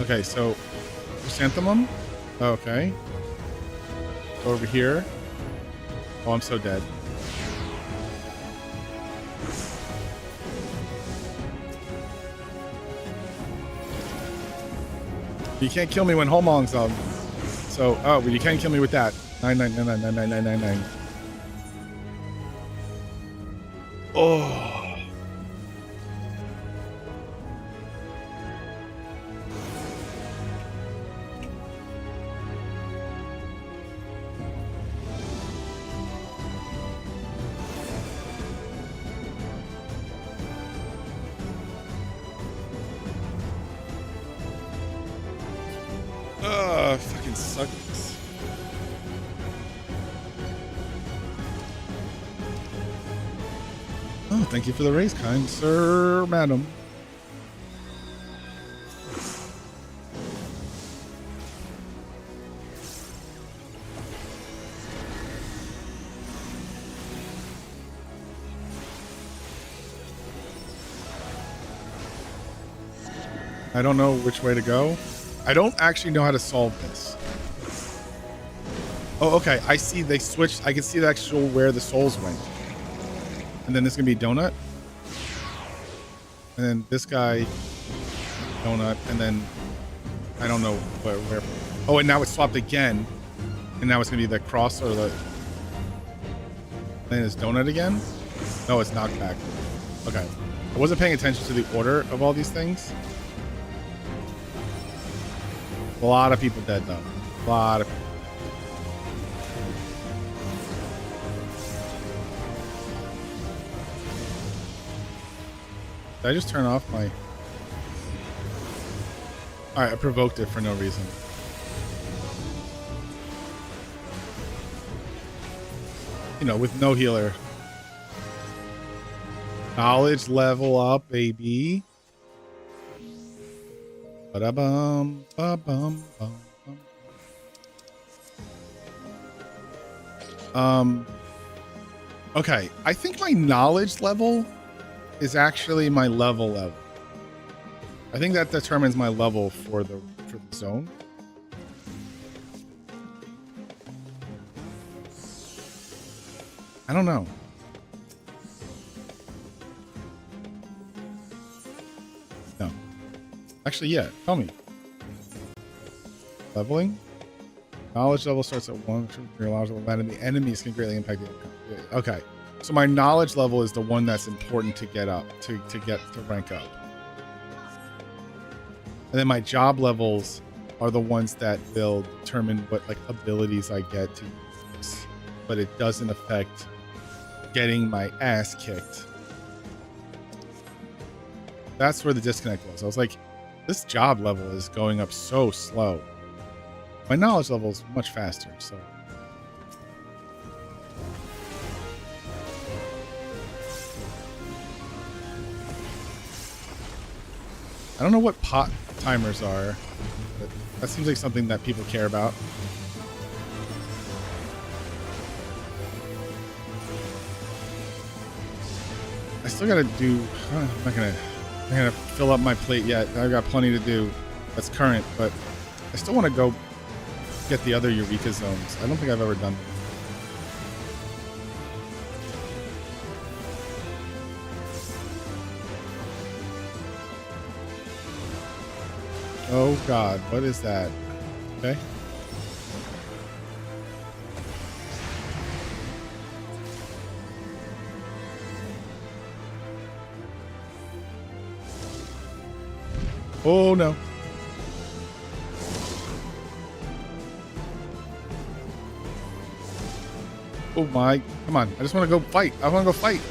Okay, so chrysanthemum. Okay. Over here. Oh, I'm so dead. You can't kill me when Holmong's up. So, oh, but you can't kill me with that. 999999999. Oh. Fucking sucks. Oh, thank you for the raise, kind sir, madam. I don't know which way to go. I don't actually know how to solve this. Oh, okay. I see they switched. I can see the actual where the souls went. And then this is going to be donut. And then this guy, donut. And then I don't know where. Oh, and now it's swapped again. And now it's going to be the cross or the... Then it's donut again? No, it's knocked back. Okay. I wasn't paying attention to the order of all these things. A lot of people dead, though. A lot of people. Did I just turn off my... Alright, I provoked it for no reason. You know, with no healer. Knowledge level up, baby. Ba-da-bum, ba-bum, bum, bum. Okay, I think my knowledge level is actually my level. I think that determines my level for the zone. I don't know. No. Actually, yeah. Tell me. Leveling. Knowledge level starts at 1. Your knowledge level of enemies can greatly impact the outcome. Okay. So my knowledge level is the one that's important to get up, to rank up. And then my job levels are the ones that will determine what like abilities I get to use. But it doesn't affect getting my ass kicked. That's where the disconnect was. I was like, this job level is going up so slow. My knowledge level is much faster, so. I don't know what pot timers are, but that seems like something that people care about. I still gotta do, I'm not gonna fill up my plate yet. I've got plenty to do that's current, but I still want to go get the other Eureka zones. I don't think I've ever done them. Oh God, what is that? Okay. Oh no. Oh my, come on. I just want to go fight. I want to go fight.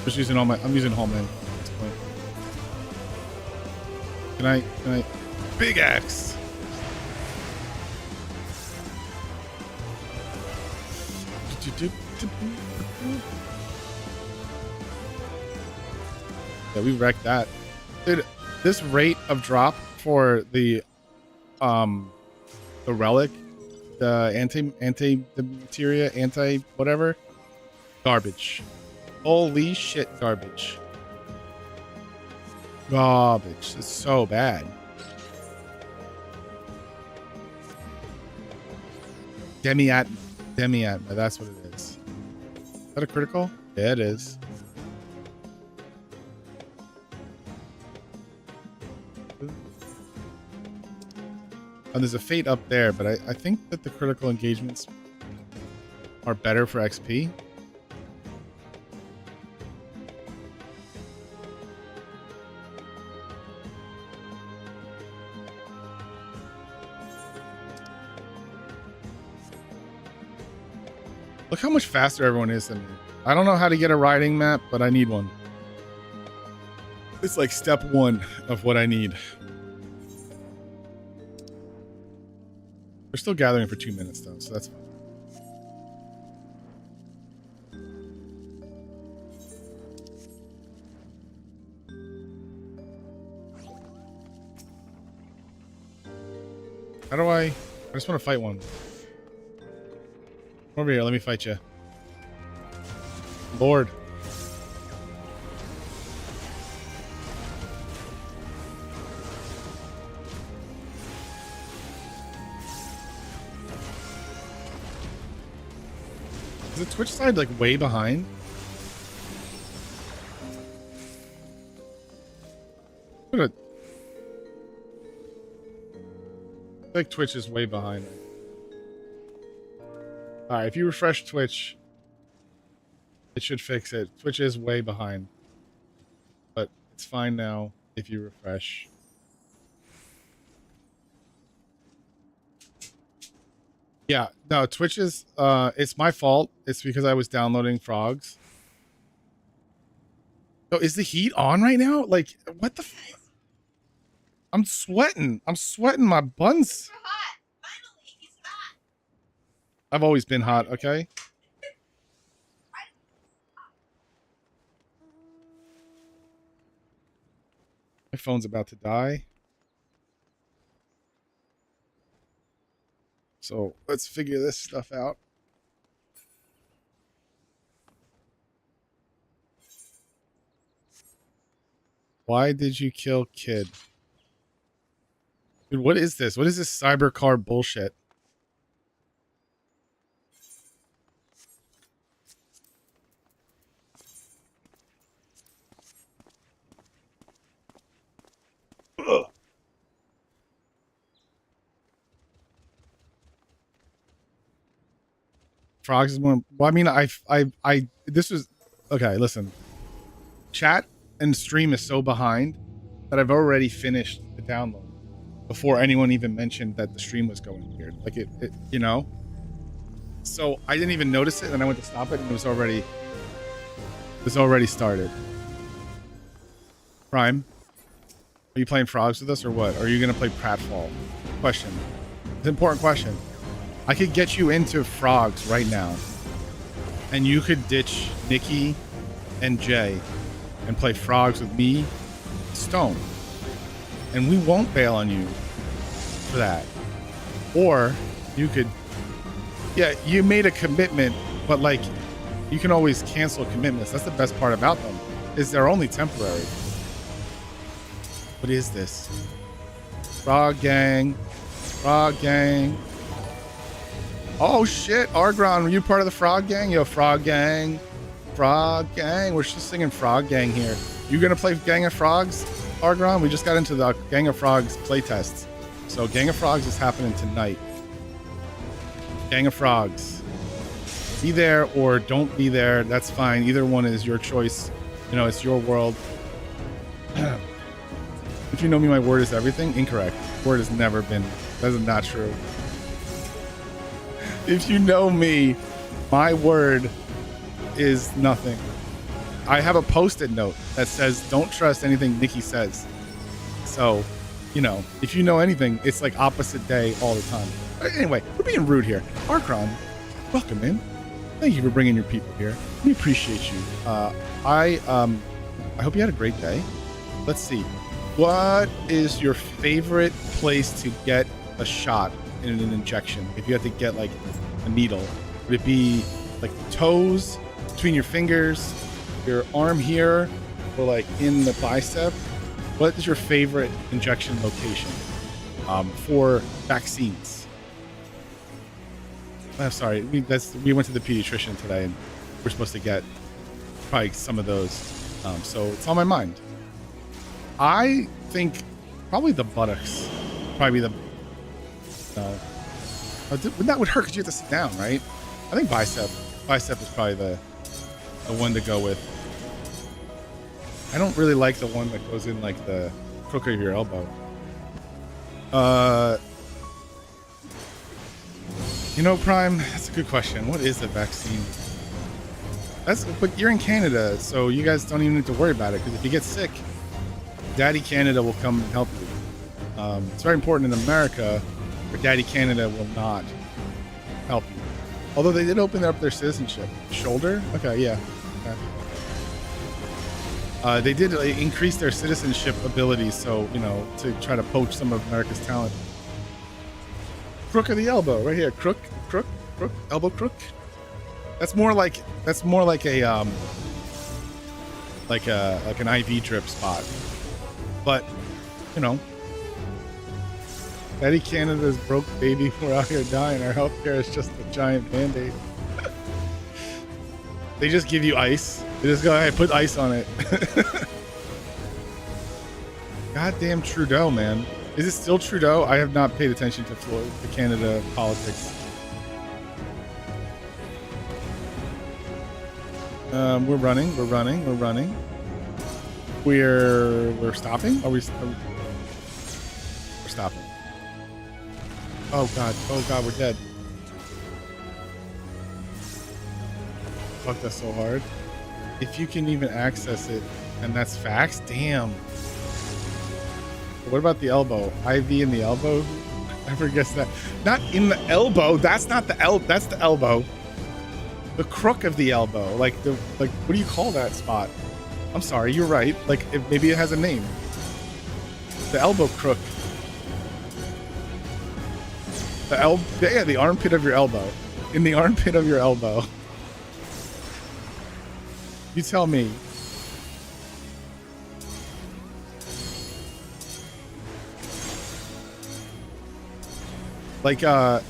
Just using all my, I'm using all mine at this point. Can I, big axe. Yeah, we wrecked that. Dude, this rate of drop for the relic, the anti-materia, anti-whatever, garbage. Holy shit, garbage. Garbage. It's so bad. Demi-atma, that's what it is. Is that a critical? Yeah, it is. And there's a fate up there, but I think that the critical engagements are better for XP. Look how much faster everyone is than me. I don't know how to get a riding map, but I need one. It's like step one of what I need. We're still gathering for 2 minutes though, so that's fine. How do I just want to fight one. Over here, let me fight you. Lord. Is the Twitch side like way behind? I think Twitch is way behind. Alright, if you refresh Twitch, it should fix it. Twitch is way behind. But it's fine now if you refresh. Yeah, no, Twitch is, it's my fault. It's because I was downloading frogs. Oh, is the heat on right now? Like, what the f- I'm sweating. I'm sweating my buns. You're hot. Finally, he's hot. I've always been hot, okay? My phone's about to die. So let's figure this stuff out. Why did you kill Kid? Dude, what is this? What is this cyber car bullshit? Ugh. Frogs is more. Well, I mean, this was okay. Listen, chat and stream is so behind that I've already finished the download before anyone even mentioned that the stream was going weird. Like it you know. So I didn't even notice it, and I went to stop it, and it was already started. Prime, are you playing frogs with us or what? Or are you gonna play pratfall? Question. It's an important question. I could get you into frogs right now, and you could ditch Nikki and Jay and play frogs with me, Stone, and we won't bail on you for that. Or you could, yeah, you made a commitment, but like you can always cancel commitments. That's the best part about them, is they're only temporary. What is this? Frog gang, frog gang. Oh shit, Argron, were you part of the frog gang? Yo, frog gang, frog gang. We're just singing frog gang here. You gonna play Gang of Frogs, Argron? We just got into the Gang of Frogs playtests. So Gang of Frogs is happening tonight. Gang of Frogs. Be there or don't be there. That's fine. Either one is your choice. You know, it's your world. If you know me, my word is everything. Incorrect. Word has never been. That is not true. If you know me, my word is nothing. I have a post-it note that says, don't trust anything Nikki says. So, you know, if you know anything, it's like opposite day all the time. Anyway, we're being rude here. Archron, welcome in. Thank you for bringing your people here. We appreciate you. I hope you had a great day. Let's see. What is your favorite place to get a shot in an injection? If you have to get like a needle, would it be like the toes, between your fingers, your arm here, or like in the bicep? What is your favorite injection location for vaccines? I'm sorry, we went to the pediatrician today, and we're supposed to get probably some of those, so it's on my mind. I think probably the buttocks, probably the. That would hurt because you have to sit down, right? I think bicep is probably the one to go with. I don't really like the one that goes in like the crook of your elbow. You know, Prime, that's a good question. What is a vaccine? But you're in Canada, so you guys don't even need to worry about it, because if you get sick, Daddy Canada will come and help you. It's very important in America, where Daddy Canada will not help you. Although they did open up their citizenship. Shoulder? Okay, yeah. Okay. They did increase their citizenship abilities, so, you know, to try to poach some of America's talent. Crook of the elbow, right here. Crook, elbow crook. That's more like a like an IV drip spot. But you know, Eddie Canada's broke baby. We're out here dying. Our healthcare is just a giant band-aid. They just give you ice. They just go, hey, put ice on it. Goddamn Trudeau, man. Is it still Trudeau? I have not paid attention to Canada politics. We're running. We're stopping? We're stopping. Oh god, we're dead. Fuck, that's so hard. If you can even access it, and that's facts, damn. What about the elbow? IV in the elbow? Never guess that. Not in the elbow. That's not the that's the elbow. The crook of the elbow. Like what do you call that spot? I'm sorry, you're right. Like maybe it has a name. The elbow crook. The armpit of your elbow. In the armpit of your elbow. You tell me. Like, I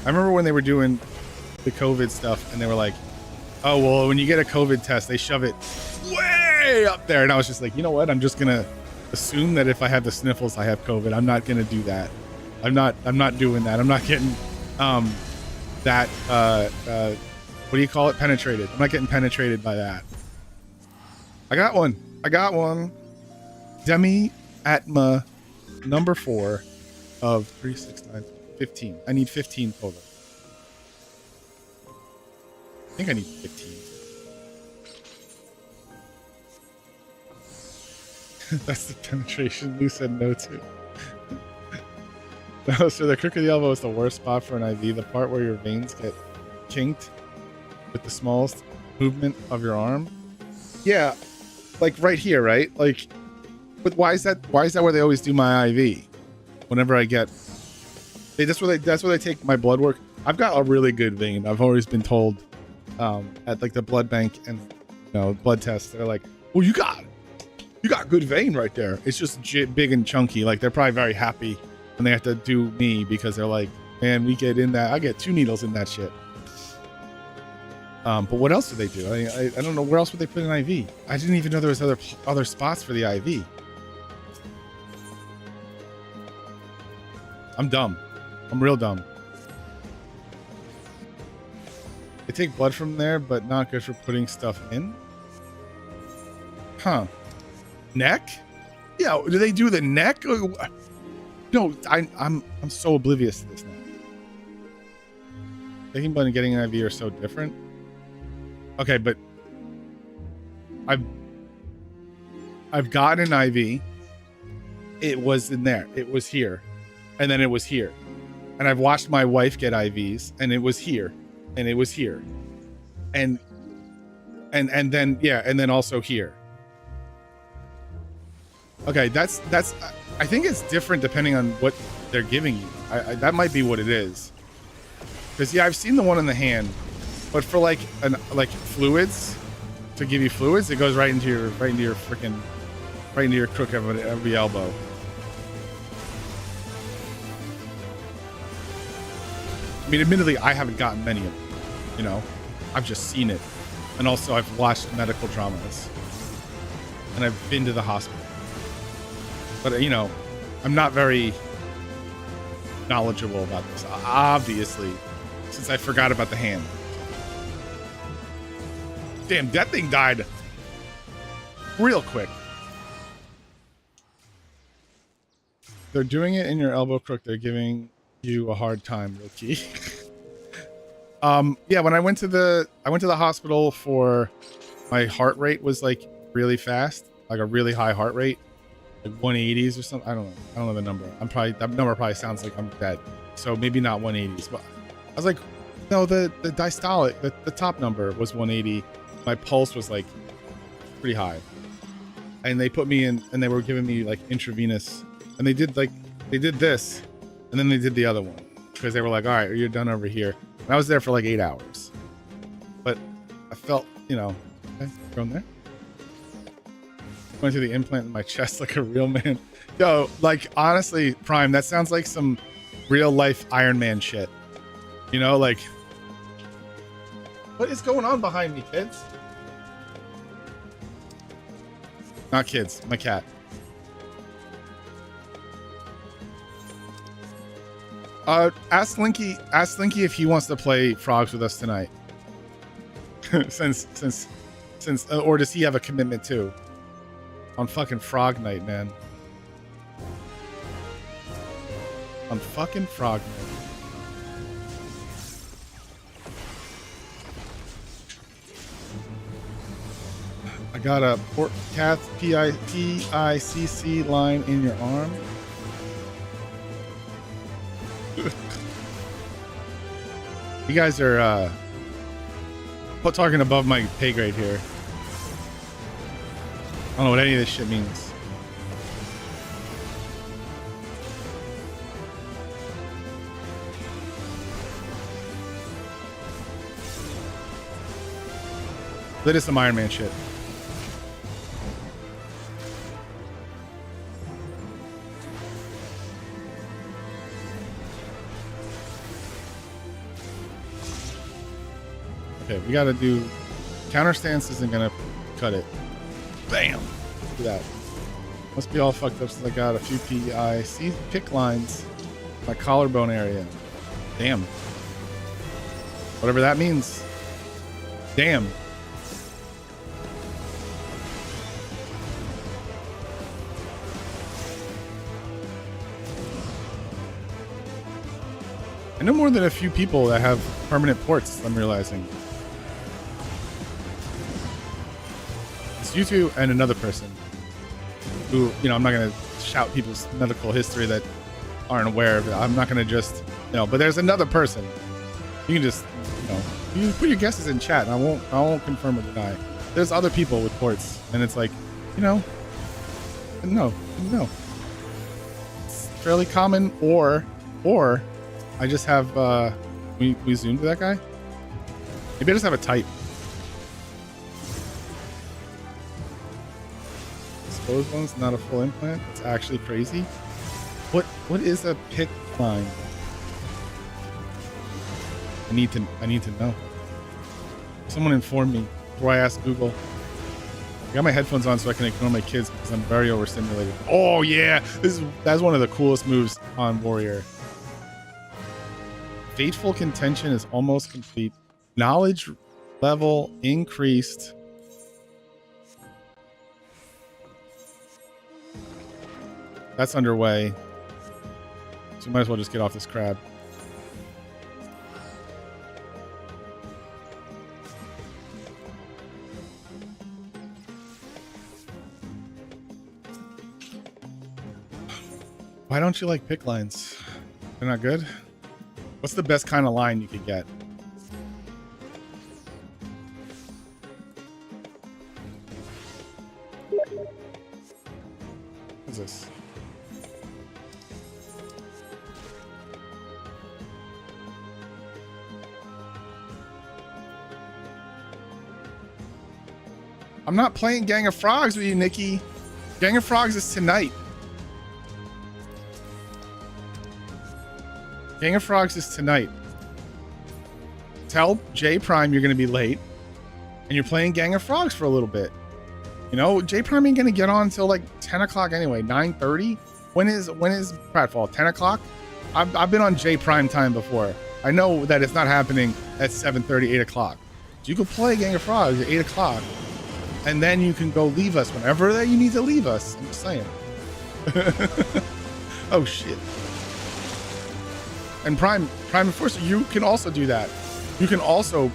remember when they were doing the COVID stuff and they were like, oh, well, when you get a COVID test, they shove it way up there. And I was just like, you know what? I'm just going to assume that if I have the sniffles, I have COVID. I'm not going to do that. I'm not doing that. I'm not getting, that, what do you call it? Penetrated. I'm not getting penetrated by that. I got one. Demi Atma number 4 of 3, 6, 9, 15. I need 15 total. I think I need 15. That's the penetration Lou said no to. No, so the crook of the elbow is the worst spot for an IV. The part where your veins get kinked with the smallest movement of your arm. Yeah, like right here, right? Like, but why is that where they always do my IV? Whenever I get, that's where they take my blood work. I've got a really good vein. I've always been told at like the blood bank and blood tests, they're like, well, you got good vein right there. It's just big and chunky. Like they're probably very happy when they have to do me because they're like, man, we get in that. I get 2 needles in that shit. But what else do they do? I don't know. Where else would they put an IV? I didn't even know there was other spots for the IV. I'm dumb. I'm real dumb. They take blood from there, but not good for putting stuff in. Huh? Neck? Yeah. Do they do the neck? No, I'm so oblivious to this now. Taking blood and getting an IV are so different. Okay, but I've gotten an IV. It was in there. It was here. And then it was here. And I've watched my wife get IVs and it was here. And it was here. And then yeah, and then also here. Okay, that's I think it's different depending on what they're giving you. That might be what it is. Because yeah, I've seen the one in the hand, but for like fluids, to give you fluids, it goes right into your crook of the elbow. I mean, admittedly, I haven't gotten many of them. I've just seen it, and also I've watched medical dramas, and I've been to the hospital. But I'm not very knowledgeable about this, obviously, since I forgot about the hand. Damn, that thing died real quick. They're doing it in your elbow crook. They're giving you a hard time, Rookie. Yeah, when I went to the hospital for, my heart rate was like really fast, like a really high heart rate, like 180s or something. I don't know the number. That number probably sounds like I'm dead. So maybe not 180s, but I was like, no, the diastolic, the top number was 180. My pulse was like pretty high, and they put me in, and they were giving me like intravenous, and they did this, and then they did the other one. because they were like, all right, you're done over here. And I was there for like 8 hours. But I felt, you know, okay, going there. Went to the implant in my chest like a real man. Yo, like, honestly, Prime, that sounds like some real life Iron Man shit. You know, like, what is going on behind me, kids? Not kids, my cat. Ask Linky if he wants to play frogs with us tonight. since or does he have a commitment too? On fucking frog night, man. On fucking frog night. I got a port cath PICC line in your arm. You guys are talking above my pay grade here. I don't know what any of this shit means. That is some Iron Man shit. Okay, we gotta do counter stance isn't gonna cut it. Bam! Do that. Must be all fucked up since I got a few PIC pick lines. My collarbone area. Damn. Whatever that means. Damn. I know more than a few people that have permanent ports, I'm realizing. It's you two and another person who, you know, I'm not going to shout people's medical history that aren't aware of it. I'm not going to just, you know, but there's another person. You can just, you know, you put your guesses in chat and I won't confirm or deny. There's other people with ports and it's like, you know, no. It's fairly common or I just have, we zoomed to that guy? Maybe I just have a type. Exposed one's not a full implant. It's actually crazy. What is a pick line? I need to know. Someone inform me before I ask Google. I got my headphones on so I can ignore my kids because I'm very overstimulated. Oh yeah, that's one of the coolest moves on Warrior. Fateful contention is almost complete. Knowledge level increased. That's underway. So you might as well just get off this crab. Why don't you like pick lines? They're not good? What's the best kind of line you could get? What's this? I'm not playing Gang of Frogs with you, Nikki. Gang of Frogs is tonight. Gang of Frogs is tonight. Tell J Prime you're going to be late. And you're playing Gang of Frogs for a little bit. You know, J Prime ain't going to get on until like 10 o'clock anyway. 9:30? When is Pratfall? 10 o'clock? I've been on J Prime time before. I know that it's not happening at 7:30, 8 o'clock. So you can play Gang of Frogs at 8 o'clock. And then you can go leave us whenever that you need to leave us. I'm just saying. Oh, shit. And Prime Enforcer, you can also do that. You can also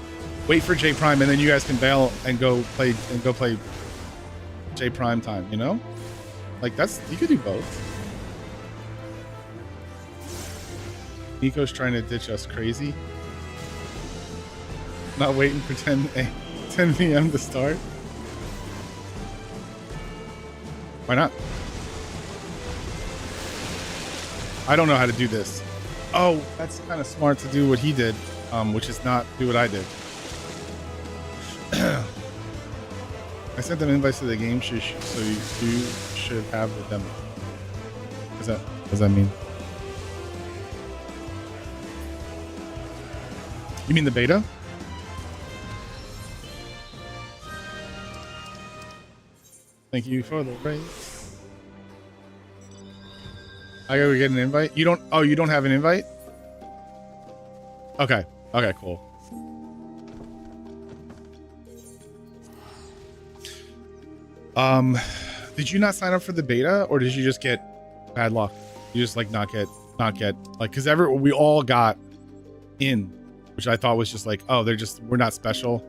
wait for J Prime and then you guys can bail and go play J Prime time, you know? Like you could do both. Nico's trying to ditch us crazy. Not waiting for 10 p.m. to start. Why not? I don't know how to do this. Oh, that's kind of smart to do what he did, which is not do what I did. I sent them invites to the game, so you should have the demo. What does that mean? You mean the beta? Thank you for the raise. I gotta get an invite. You don't. Oh, you don't have an invite. Okay. Okay. Cool. Did you not sign up for the beta, or did you just get bad luck? You just like not get like, because we all got in, which I thought was just like, oh, we're not special.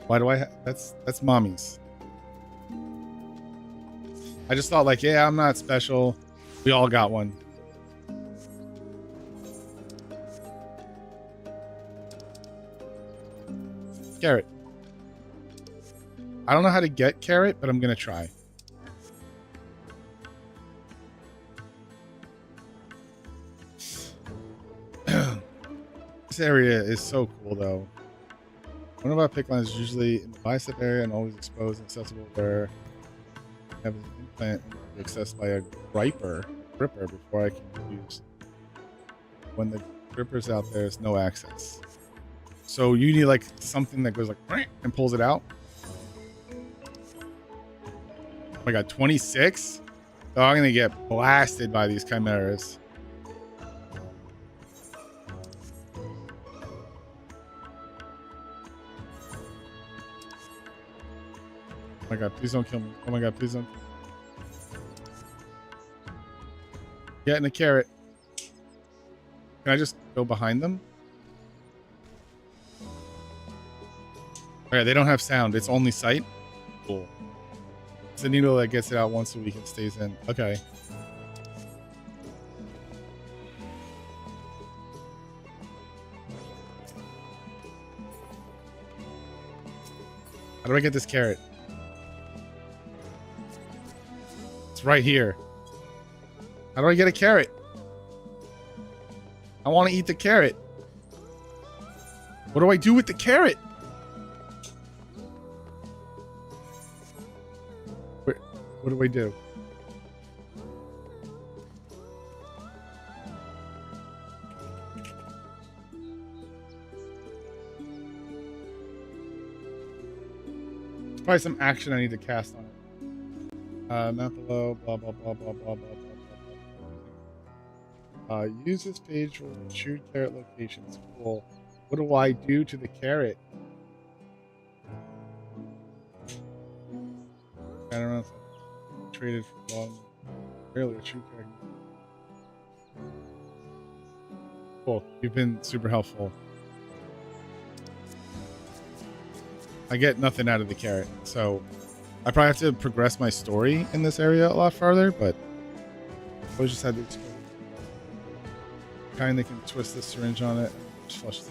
Why do I that's mommy's. I just thought like, yeah, I'm not special. We all got one. Carrot. I don't know how to get carrot, but I'm gonna try. This area is so cool though. One of our pick lines is usually in the bicep area and always exposed and accessible where I have an implant accessed by a gripper before I can use. When the gripper's out there's no access. So you need like something that goes like and pulls it out. Oh my god, 26? Oh, I'm gonna get blasted by these chimeras. Oh my god, please don't kill me. Oh my god, please don't kill me. Getting a carrot. Can I just go behind them? Okay, they don't have sound. It's only sight. Cool. It's a needle that gets it out once a week and stays in. Okay. How do I get this carrot? It's right here. How do I get a carrot? I want to eat the carrot. What do I do with the carrot? What do I do? There's probably some action I need to cast on it. Map below, blah, blah, blah, blah, blah, blah, blah. Use this page for shoot carrot locations. Cool. What do I do to the carrot? I don't know if I traded for long. Barely a shoot carrot. Cool. You've been super helpful. I get nothing out of the carrot, so I probably have to progress my story in this area a lot farther, but I always just had to explore. Kind that can twist the syringe on it and just flush it.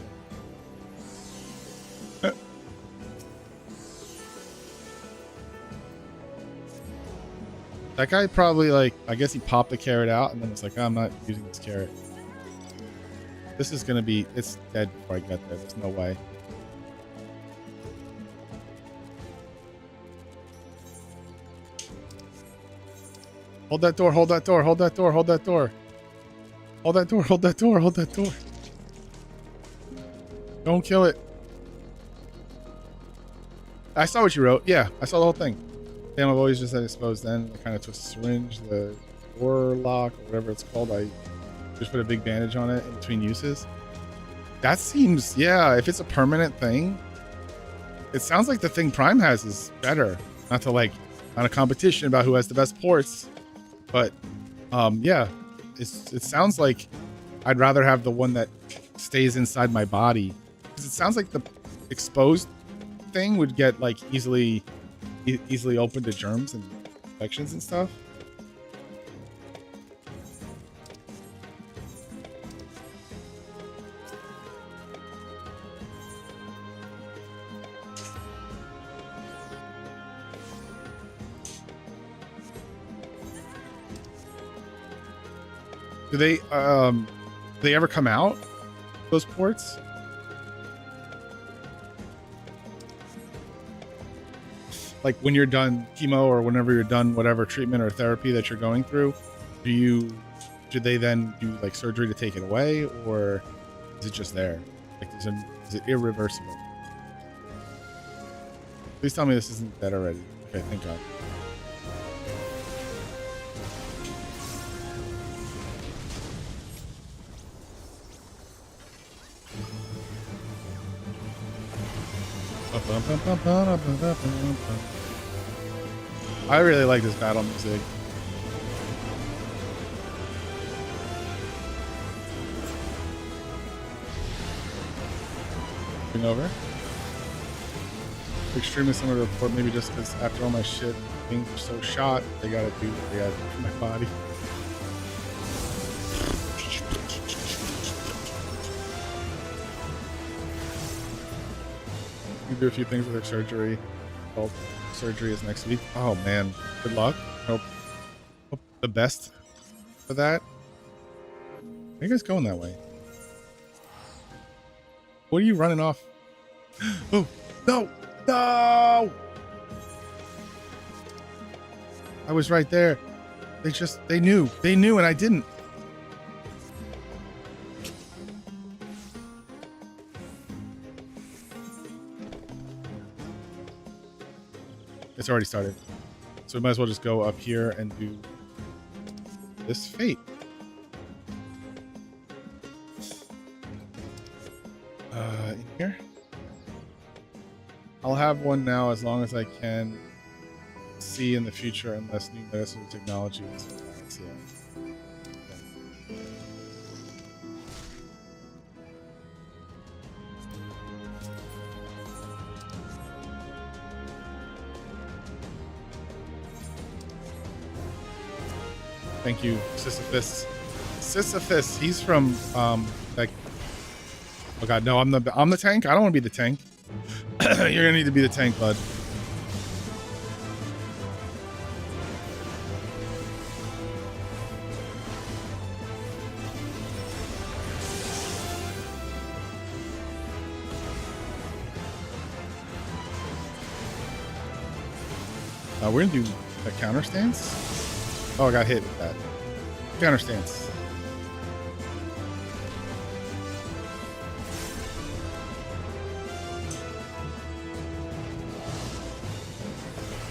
That guy probably, like, I guess he popped the carrot out and then it's like, oh, I'm not using this carrot. This is gonna be, it's dead before I get there. There's no way. Hold that door, hold that door, hold that door, hold that door. Hold that door, hold that door, hold that door. Don't kill it. I saw what you wrote. Yeah, I saw the whole thing. Damn, I've always just had exposed then. I kind of twist the syringe, the door lock, or whatever it's called. I just put a big bandage on it in between uses. That seems, yeah, if it's a permanent thing, it sounds like the thing Prime has is better. Not to like, not a competition about who has the best ports, but yeah, it sounds like I'd rather have the one that stays inside my body, because it sounds like the exposed thing would get like easily open to germs and infections and stuff. they ever come out, those ports? Like when you're done chemo or whenever you're done whatever treatment or therapy that you're going through, do they then do like surgery to take it away, or is it just there? Like is it irreversible? Please tell me this isn't dead already. Okay, thank God. I really like this battle music. Over. Extremely similar to the report, maybe just because after all my shit things are so shot, they gotta do what they gotta do for my body. You do a few things with her surgery. Well, surgery is next week. Oh man, good luck. Hope the best for that. Are you guys going that way? What are you running off? Oh, no! No! I was right there. They knew and I didn't. It's already started. So we might as well just go up here and do this fate. In here. I'll have one now as long as I can see in the future, unless new medicinal technology is advanced. Yeah. Thank you, Sisyphus. Sisyphus, he's from like. Oh God, no! I'm the tank. I don't want to be the tank. You're gonna need to be the tank, bud. We're gonna do a counter stance. Oh, I got hit with that. Counter stance.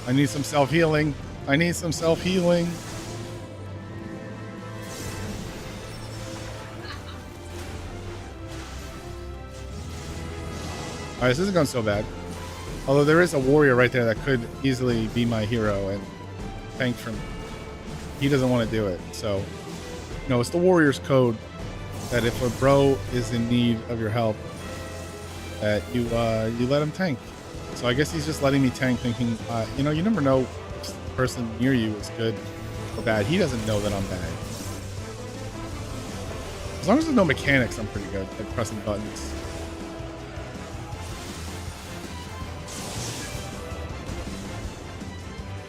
I need some self-healing. I need some self-healing. Alright, this isn't going so bad. Although there is a warrior right there that could easily be my hero and tank for me. He doesn't want to do it. So, you know, it's the warrior's code that if a bro is in need of your help, that you let him tank. So I guess he's just letting me tank, thinking, you know, you never know if the person near you is good or bad. He doesn't know that I'm bad. As long as there's no mechanics, I'm pretty good at pressing buttons.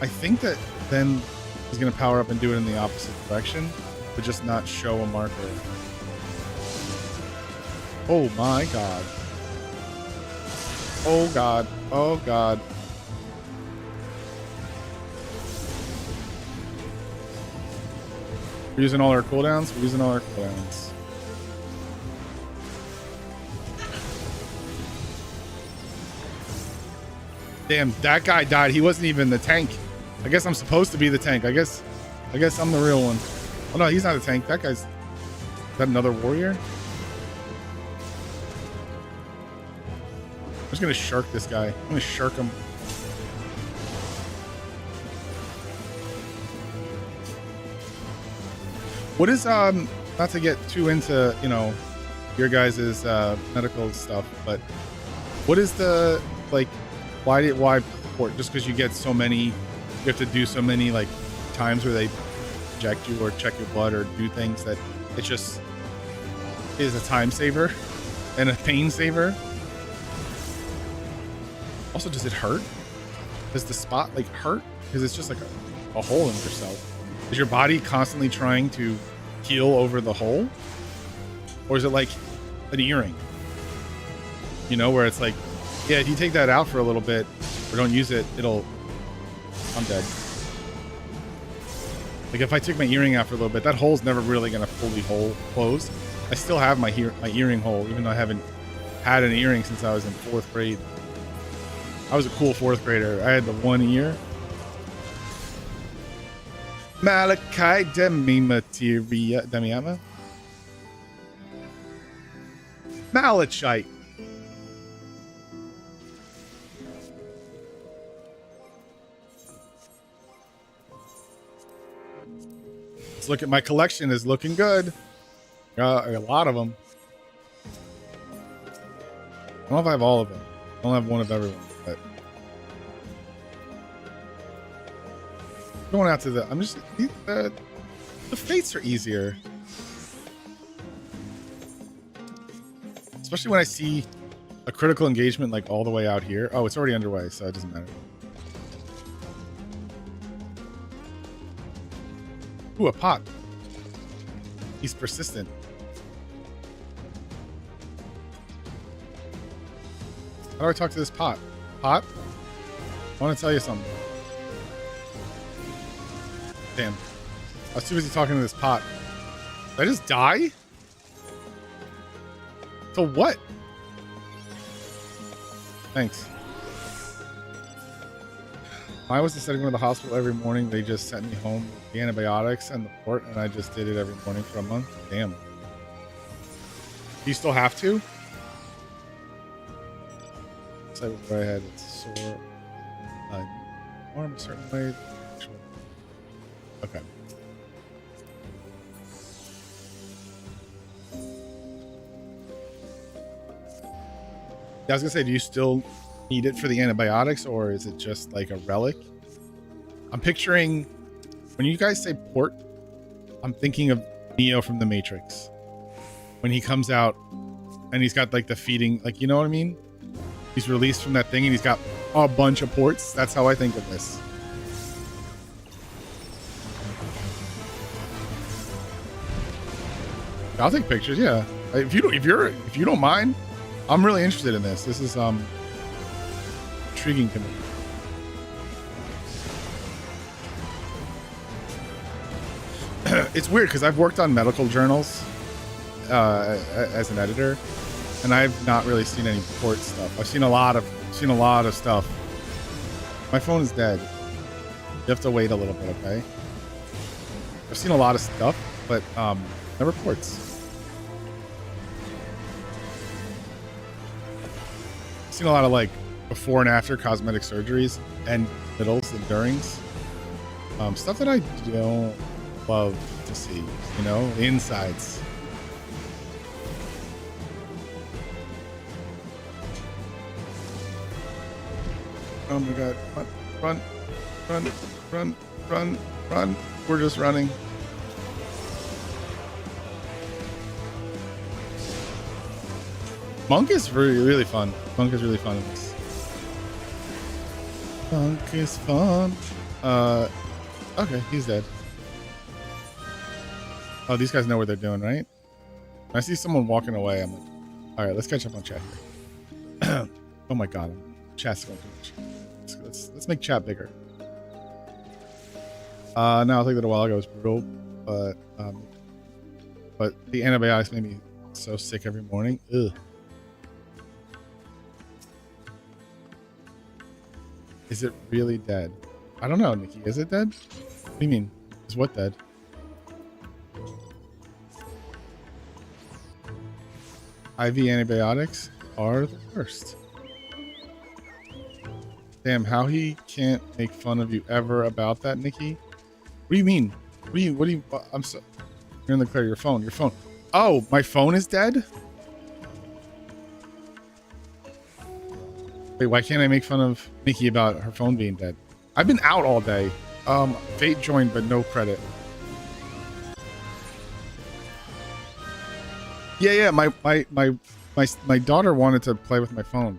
I think that then he's going to power up and do it in the opposite direction, but just not show a marker. Oh my God. Oh God. Oh God. We're using all our cooldowns? We're using all our cooldowns. Damn, that guy died. He wasn't even the tank. I guess I'm supposed to be the tank. I guess I'm the real one. Oh no, he's not a tank. That guy's... Is that another warrior? I'm just gonna shirk this guy. I'm gonna shirk him. What is, not to get too into, you know, your guys' medical stuff, but what is the, like, why port? Just because you get so many, you have to do so many, like, times where they inject you or check your blood or do things that it just is a time saver and a pain saver. Also, does it hurt? Does the spot, like, hurt? Because it's just like a hole in yourself. Is your body constantly trying to heal over the hole? Or is it like an earring? You know, where it's like, yeah, if you take that out for a little bit or don't use it, I'm dead. Like if I took my earring out for a little bit, that hole's never really gonna fully close. I still have my earring hole, even though I haven't had an earring since I was in 4th grade. I was a cool 4th grader. I had the one ear. Malachite demiama. Malachite. Let's look at my collection. Is looking good. Got a lot of them. I don't know if I have all of them. I don't have one of everyone, but going out to the. I'm just the fates are easier, especially when I see a critical engagement like all the way out here. Oh, it's already underway, so it doesn't matter. Ooh, a pot. He's persistent. How do I talk to this pot? Pot? I want to tell you something. Damn. I was too busy talking to this pot. Did I just die? To what? Thanks. I was instead of going to the hospital every morning, they just sent me home with the antibiotics and the port, and I just did it every morning for a month. Damn. Do you still have to? So where I had it sore arm a certain way. Okay. Yeah, I was gonna say, do you still need it for the antibiotics, or is it just like a relic? I'm picturing, when you guys say port, I'm thinking of Neo from the Matrix. When he comes out and he's got like the feeding, like, you know what I mean? He's released from that thing and he's got a bunch of ports. That's how I think of this. I'll take pictures, yeah. If you don't mind, I'm really interested in this. This is intriguing to me. It's weird because I've worked on medical journals as an editor, and I've not really seen any port stuff. I've seen a lot of stuff. My phone is dead. You have to wait a little bit, okay? I've seen a lot of stuff, but never ports. I've seen a lot of like before and after cosmetic surgeries and middles and durings. Stuff that I don't love to see, you know, the insides. Oh my god, run, run, run, run, run. We're just running. Monk is really fun. Monk is really fun in this. Monk is fun. Okay, he's dead. Oh, these guys know what they're doing, right? When I see someone walking away, I'm like, all right, let's catch up on chat here. Oh my god, chat's going too much. Let's make chat bigger. No, I think that a while ago was brutal, but the antibiotics made me so sick every morning. Ugh. Is it really dead? I don't know, Nikki. Is it dead? What do you mean? Is what dead? IV antibiotics are the worst. Damn, how he can't make fun of you ever about that, Nikki? What do you mean? What do you, I'm so, you're in the clear, your phone. Oh, my phone is dead? Wait, why can't I make fun of Nikki about her phone being dead? I've been out all day. Fate joined, but no credit. Yeah, my daughter wanted to play with my phone.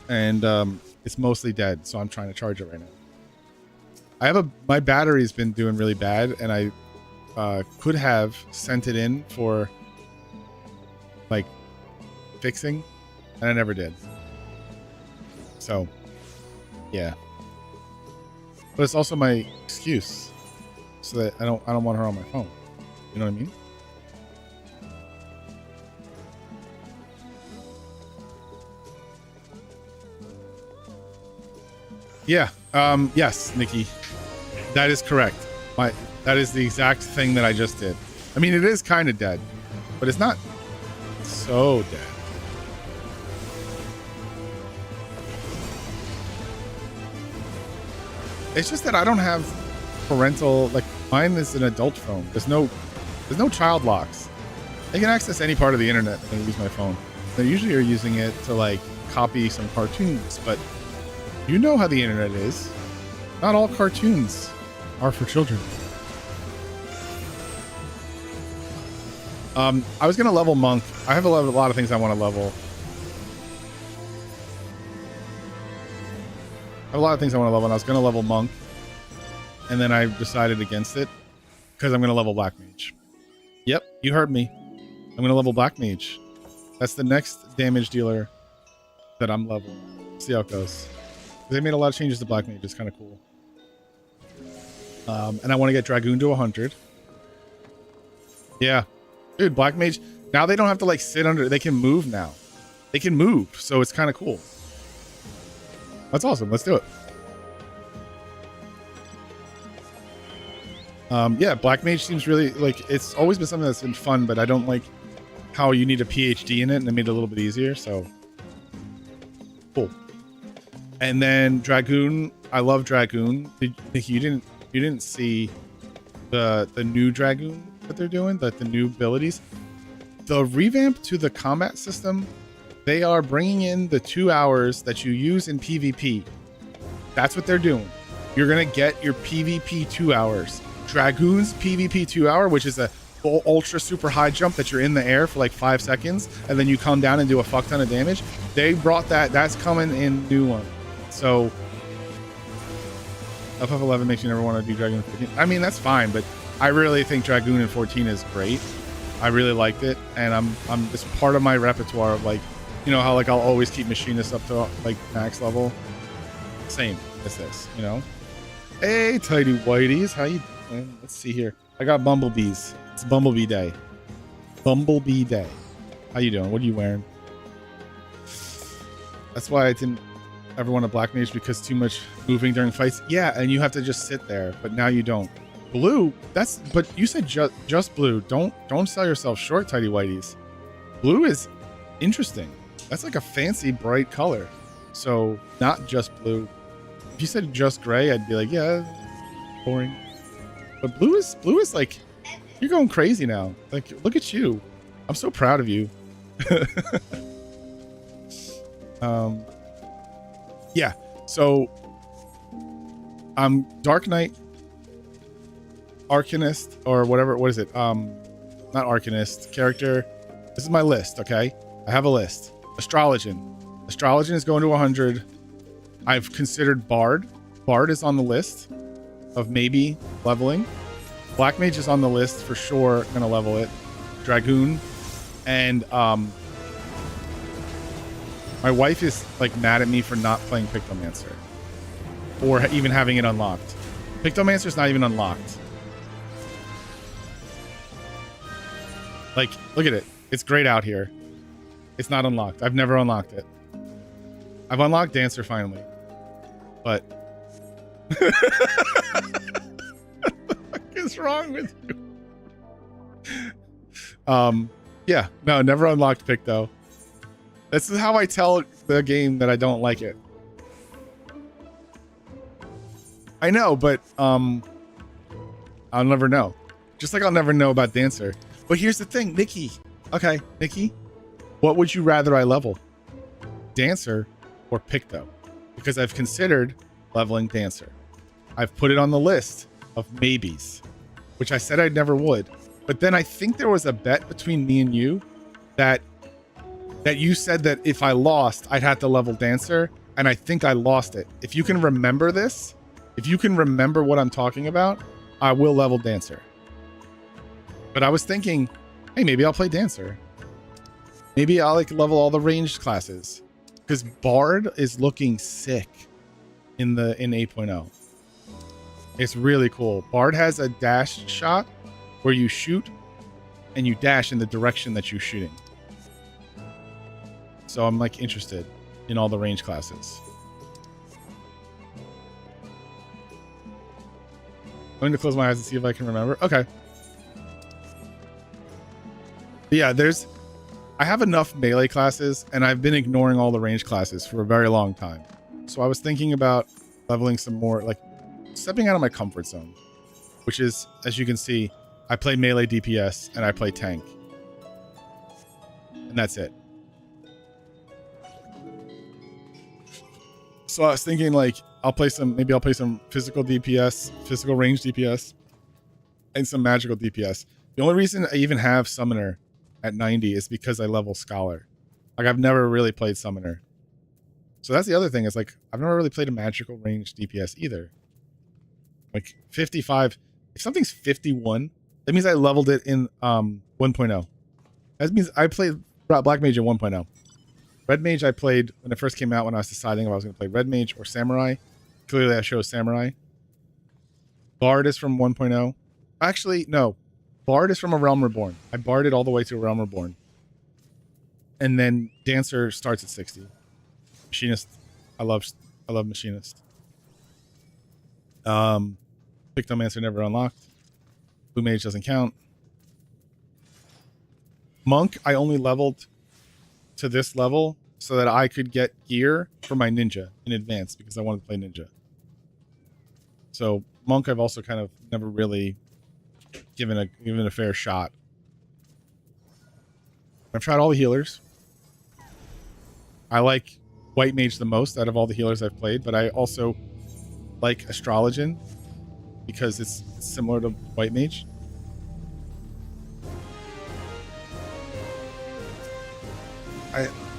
And, it's mostly dead, so I'm trying to charge it right now. My battery's been doing really bad, and I could have sent it in for like fixing, and I never did. So yeah, but it's also my excuse so that I don't want her on my phone. You know what I mean? Yeah. Yes, Nikki, that is correct. That is the exact thing that I just did. I mean, it is kind of dead, but it's not so dead. It's just that I don't have parental, like mine is an adult phone. There's no child locks. They can access any part of the internet and use my phone. They usually are using it to like copy some cartoons, but you know how the internet is. Not all cartoons are for children. I was gonna level monk. I have a lot of things I want to level. I have a lot of things I want to level, and I was gonna level monk, and then I decided against it because I'm gonna level black mage. Yep, you heard me. I'm gonna level black mage. That's the next damage dealer that I'm leveling. See how it goes. They made a lot of changes to black mage. It's kind of cool. And I want to get dragoon to 100. Yeah. Dude, black mage, now they don't have to like sit under, they can move now. They can move, so it's kind of cool. That's awesome. Let's do it. Yeah, black mage seems really like, it's always been something that's been fun, but I don't like how you need a PhD in it, and it made it a little bit easier, so cool. And then dragoon, I love dragoon. You didn't see the new dragoon that they're doing, the new abilities, the revamp to the combat system. They are bringing in the 2 hours that you use in PvP. That's what they're doing. You're gonna get your PvP 2 hours. Dragoon's PvP 2 hour, which is a ultra super high jump that you're in the air for like 5 seconds and then you come down and do a fuck ton of damage. They brought that. That's coming in new one. So FF11 makes you never want to do Dragoon 14. I mean, that's fine, but I really think Dragoon in 14 is great. I really liked it, and it's part of my repertoire of like, you know how like I'll always keep machinists up to like max level. Same as this, you know. Hey, tidy whiteys, how you doing? Let's see here. I got bumblebees. It's Bumblebee Day. Bumblebee Day. How you doing? What are you wearing? That's why I didn't ever want to black mage, because too much moving during fights. Yeah, and you have to just sit there, but now you don't. Blue, but you said just blue. Don't sell yourself short, tidy whiteys. Blue is interesting. That's like a fancy bright color. So not just blue. If you said just gray, I'd be like, yeah, boring. But blue is like, you're going crazy now. Like, look at you. I'm so proud of you. Yeah, so Dark Knight, Arcanist, or whatever. What is it? Not Arcanist character. This is my list. Okay, I have a list. Astrologian is going to 100. I've considered Bard. Bard is on the list of maybe leveling. Black Mage is on the list for sure. Gonna level it. Dragoon, and my wife is like mad at me for not playing Pictomancer or even having it unlocked. Pictomancer's not even unlocked. Like, look at it. It's grayed out here. It's not unlocked. I've never unlocked it. I've unlocked Dancer finally, but what the fuck is wrong with you? Yeah, no, never unlocked Picto. This is how I tell the game that I don't like it. I know, but I'll never know. Just like I'll never know about Dancer. But here's the thing, Nikki. Okay, Nikki, what would you rather I level? Dancer or Picto? Because I've considered leveling Dancer. I've put it on the list of maybes, which I said I never would. But then I think there was a bet between me and you that you said that if I lost, I'd have to level Dancer, and I think I lost it. If you can remember this, if you can remember what I'm talking about, I will level Dancer. But I was thinking, hey, maybe I'll play Dancer. Maybe I'll like level all the ranged classes, because Bard is looking sick in 8.0. It's really cool. Bard has a dash shot where you shoot and you dash in the direction that you're shooting. So I'm like interested in all the range classes. I'm going to close my eyes and see if I can remember. Okay. But yeah, I have enough melee classes, and I've been ignoring all the range classes for a very long time. So I was thinking about leveling some more, like stepping out of my comfort zone, which is, as you can see, I play melee DPS and I play tank. And that's it. So I was thinking like, maybe I'll play some physical DPS, physical range DPS, and some magical DPS. The only reason I even have Summoner at 90 is because I level Scholar. Like I've never really played Summoner. So that's the other thing, is like I've never really played a magical range DPS either. Like 55, if something's 51, that means I leveled it in 1.0. That means I played Black Mage in 1.0. Red Mage I played when it first came out, when I was deciding if I was going to play Red Mage or Samurai. Clearly I chose Samurai. Bard is from 1.0. Actually, no. Bard is from A Realm Reborn. I barded all the way to A Realm Reborn. And then Dancer starts at 60. Machinist. I love Machinist. Pictomancer never unlocked. Blue Mage doesn't count. Monk, I only leveled to this level so that I could get gear for my ninja in advance, because I wanted to play ninja. So Monk I've also kind of never really given a fair shot. I've tried all the healers. I like White Mage the most out of all the healers I've played, but I also like Astrologian because it's similar to White Mage.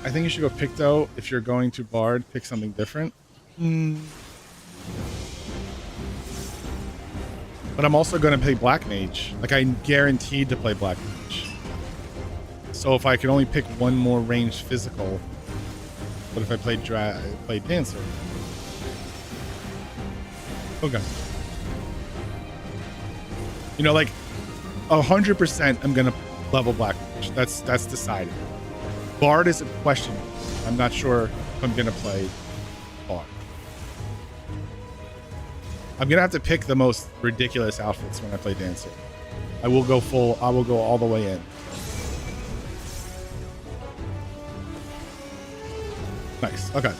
I think you should go Picto. If you're going to Bard, pick something different. But I'm also going to play Black Mage. Like, I'm guaranteed to play Black Mage. So if I could only pick one more ranged physical, what if I played Dancer? Okay. You know, like 100% I'm going to level Black Mage. That's decided. Bard is a question. I'm not sure if I'm going to play Bard. I'm going to have to pick the most ridiculous outfits when I play Dancer. I will go all the way in. Nice. Okay.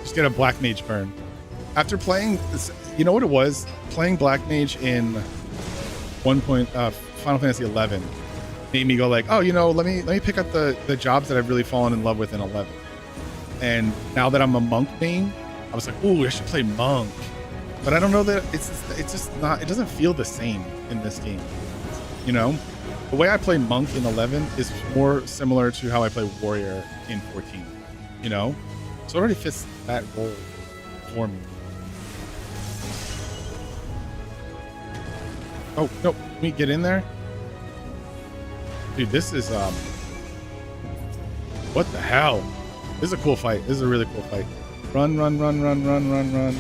Just get a Black Mage burn. After playing this, you know what it was? Playing Black Mage in Final Fantasy XI made me go like, oh, you know, let me pick up the jobs that I've really fallen in love with in 11. And now that I'm a monk main, I was like, ooh, I should play monk. But I don't know that it's just not, it doesn't feel the same in this game. You know, the way I play monk in 11 is more similar to how I play warrior in 14. You know, so it already fits that role for me. Oh no, can we get in there? Dude, this is what the hell? This is a cool fight. This is a really cool fight. Run, run, run, run, run, run, run.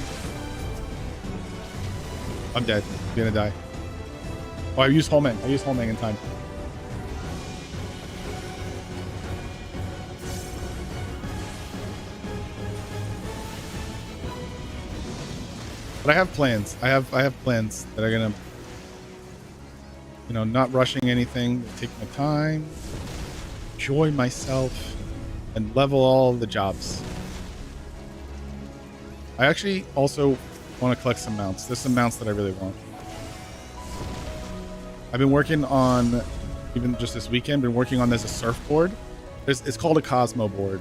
I'm dead. I'm gonna die. Oh, I used Holmang. I used Holmang in time. But I have plans. I have plans that are gonna, you know, not rushing anything, take my time, enjoy myself, and level all the jobs. I actually also want to collect some mounts. There's some mounts that I really want. I've been working on, even just this weekend, been working on this a surfboard. It's called a Cosmo board.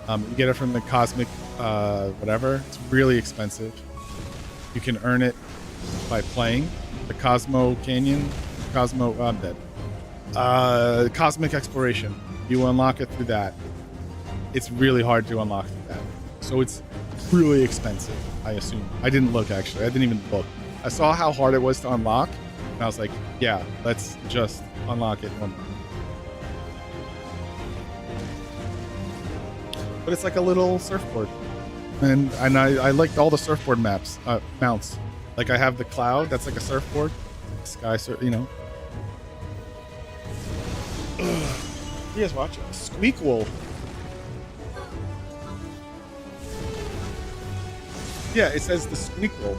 You get it from the Cosmic whatever. It's really expensive. You can earn it by playing the Cosmo Canyon. I'm dead. Cosmic Exploration. You unlock it through that. It's really hard to unlock through that. So it's really expensive, I assume. I didn't look, actually. I didn't even look. I saw how hard it was to unlock, and I was like, yeah, let's just unlock it one more. But it's like a little surfboard, and I liked all the surfboard mounts. Like I have the cloud that's like a surfboard, sky surf, you know. You guys watching? Squeakquel. Yeah, it says the Squeakquel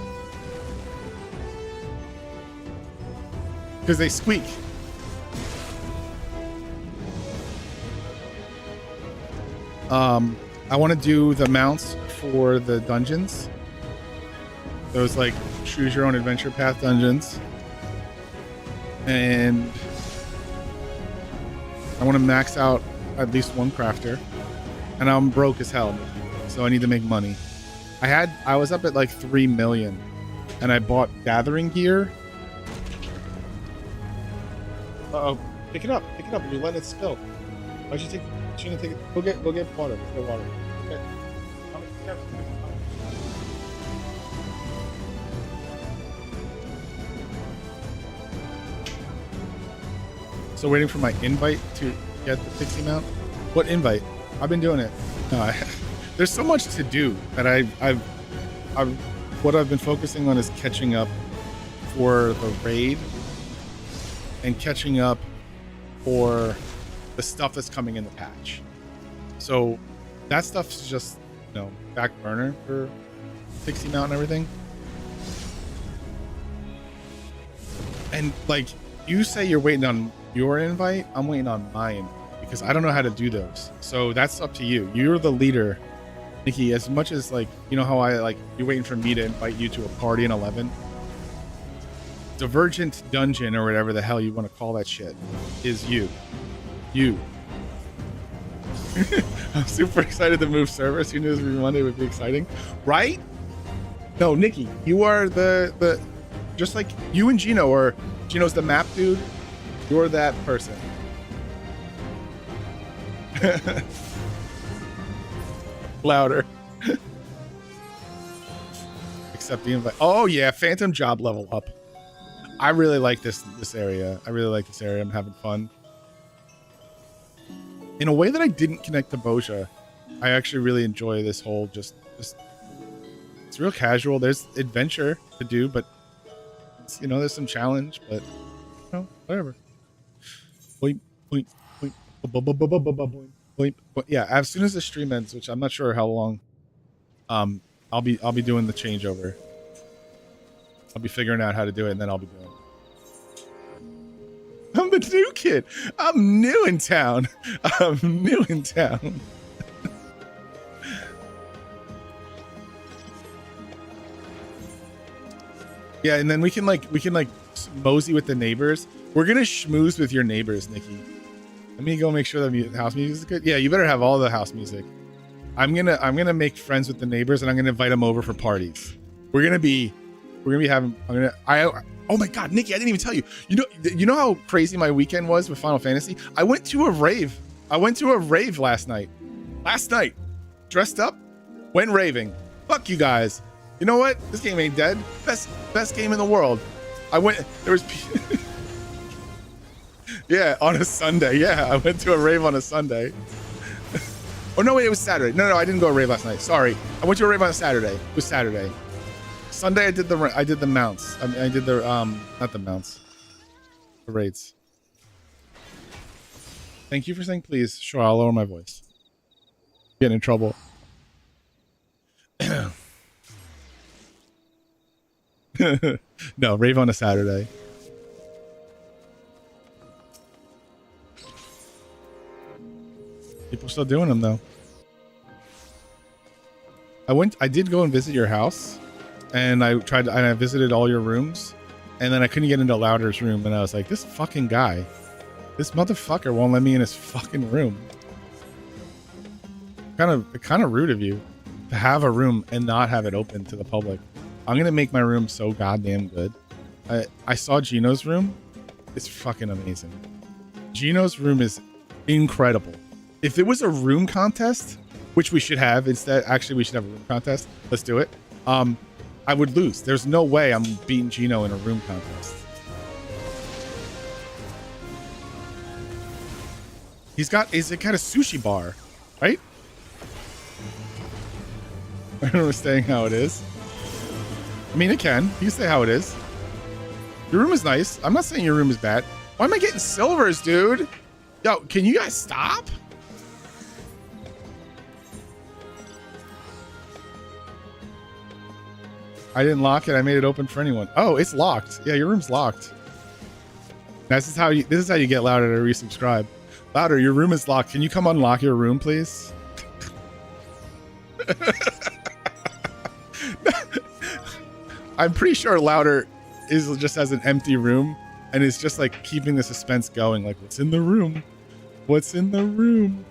because they squeak. I want to do the mounts for the dungeons. Those like choose your own adventure path dungeons. And I want to max out at least one crafter. And I'm broke as hell, so I need to make money. I was up at like 3 million and I bought gathering gear. Uh-oh. Pick it up. You're letting it spill. Why'd you shouldn't take it? Go get water. Let's get water. Okay. So waiting for my invite to get the pixie mount. What invite? I've been doing it. No, there's so much to do that what I've been focusing on is catching up for the raid and catching up for the stuff that's coming in the patch. So that stuff's just, you know, back burner for pixie mount and everything. And like you say you're waiting on your invite, I'm waiting on my invite because I don't know how to do those. So that's up to you. You're the leader, Nikki. As much as like, you know how I like you're waiting for me to invite you to a party in 11. Divergent dungeon or whatever the hell you want to call that shit is you. I'm super excited to move servers. Who knew this Monday would be exciting, right? No, Nikki, you are the just like you and Gino, or Gino's the map dude. You're that person. Louder. Accept the invite. Oh yeah, Phantom job level up. I really like this area. I'm having fun. In a way that I didn't connect to Boja. I actually really enjoy this whole just it's real casual. There's adventure to do, but it's, you know, there's some challenge, but you know, whatever. Boing, boing, boing, boing, boing. Yeah, as soon as the stream ends, which I'm not sure how long, I'll be doing the changeover. I'll be figuring out how to do it, and then I'll be doing it. I'm the new kid. I'm new in town. Yeah, and then we can like mosey with the neighbors. We're gonna schmooze with your neighbors, Nikki. Let me go make sure the house music is good. Yeah, you better have all the house music. I'm gonna make friends with the neighbors, and I'm gonna invite them over for parties. We're gonna be having. Oh my God, Nikki, I didn't even tell you. You know how crazy my weekend was with Final Fantasy? I went to a rave last night. Dressed up, went raving. Fuck you guys. You know what? This game ain't dead. Best game in the world. Yeah, on a Sunday. Yeah, I went to a rave on a Sunday. Oh no, wait, it was Saturday. No, I didn't go to a rave last night. Sorry, I went to a rave on a Saturday. It was Saturday. Sunday, I did the mounts. I did the not the mounts, the raids. Thank you for saying please. Sure, I'll lower my voice. Getting in trouble. No, rave on a Saturday. People are still doing them though. I did go and visit your house, and I visited all your rooms, and then I couldn't get into Louder's room, and I was like, this fucking guy, this motherfucker won't let me in his fucking room. Kind of rude of you to have a room and not have it open to the public. I'm gonna make my room so goddamn good. I saw Gino's room. It's fucking amazing. Gino's room is incredible. If it was a room contest, which we should have instead, actually we should have a room contest. Let's do it. I would lose. There's no way I'm beating Gino in a room contest. He's got a sushi bar, right? I don't know staying how it is. I mean, it can. You can say how it is. Your room is nice. I'm not saying your room is bad. Why am I getting silvers, dude? Yo, can you guys stop? I didn't lock it. I made it open for anyone. Oh, it's locked. Yeah, your room's locked. This is how you get Louder to resubscribe. Louder, your room is locked. Can you come unlock your room, please? I'm pretty sure Louder just has an empty room and is just like keeping the suspense going. Like, what's in the room? What's in the room?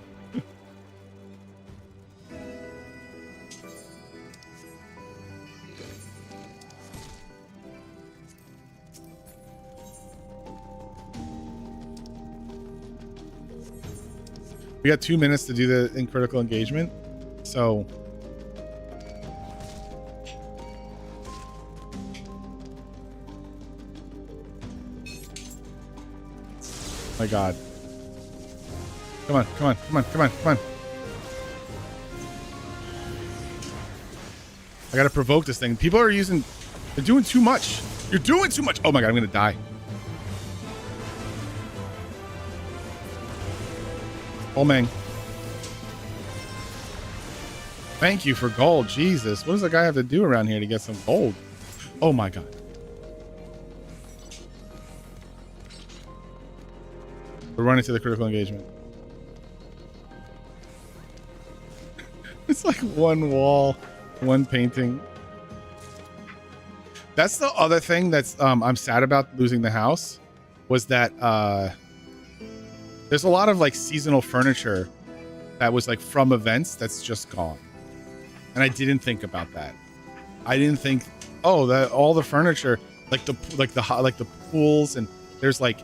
We got 2 minutes to do the in critical engagement. So my God. Come on, come on, come on, come on, come on. I gotta provoke this thing. People are they're doing too much. You're doing too much. Oh my God, I'm gonna die. Oh, man. Thank you for gold. Jesus. What does a guy have to do around here to get some gold? Oh, my God. We're running to the critical engagement. It's like one wall, one painting. That's the other thing that's I'm sad about losing the house was that there's a lot of like seasonal furniture that was like from events that's just gone. And I didn't think about that. I didn't think, oh, that all the furniture, like the pools, and there's like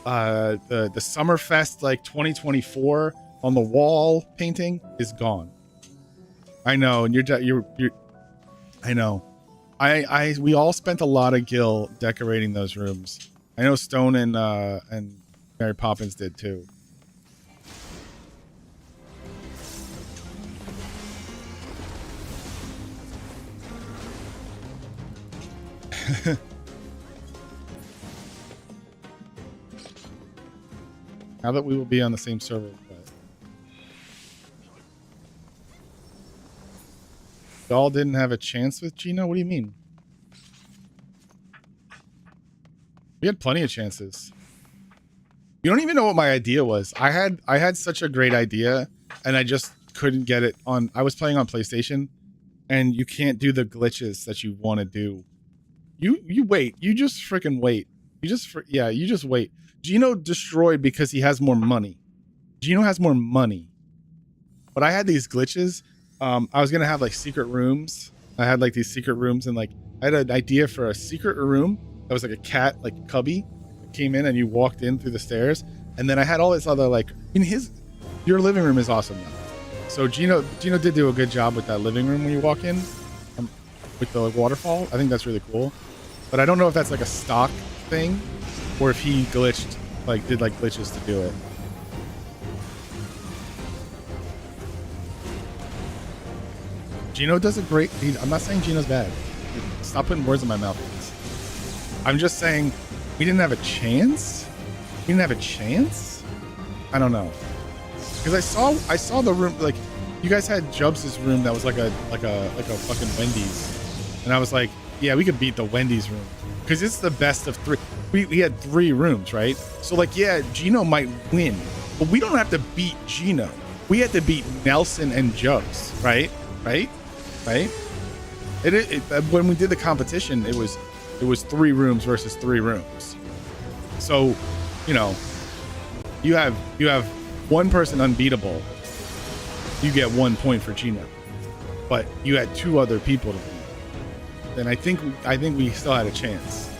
the Summerfest like 2024 on the wall painting is gone. I know, and you're I know. We all spent a lot of gil decorating those rooms. I know Stone and Mary Poppins did too. Now that we will be on the same server, but y'all didn't have a chance with Gino? What do you mean? We had plenty of chances. You don't even know what my idea was. I had such a great idea and I just couldn't get it on. I was playing on PlayStation and you can't do the glitches that you want to do. You wait. You just freaking wait. You just wait. Gino destroyed because he has more money. Gino has more money. But I had these glitches. I was going to have like secret rooms. I had like these secret rooms and like I had an idea for a secret room that was like a cat, like cubby that came in and you walked in through the stairs. And then I had all this other like, I mean, your living room is awesome now. So Gino did do a good job with that living room when you walk in with the waterfall. I think that's really cool. But I don't know if that's like a stock thing or if he glitched, like did like glitches to do it. Gino does a great, I'm not saying Gino's bad. Stop putting words in my mouth, please. I'm just saying we didn't have a chance. We didn't have a chance. I don't know. Because I saw the room, like you guys had Jubs' room that was like a fucking Wendy's. And I was like, yeah, we could beat the Wendy's room. Because it's the best of three. We had 3 rooms, right? So like, yeah, Gino might win. But we don't have to beat Gino. We had to beat Nelson and Jubs, right? Right? When we did the competition, it was 3 rooms versus 3 rooms. So, you know, you have one person unbeatable. You get 1 point for Gino, but you had 2 other people to beat. And I think we still had a chance.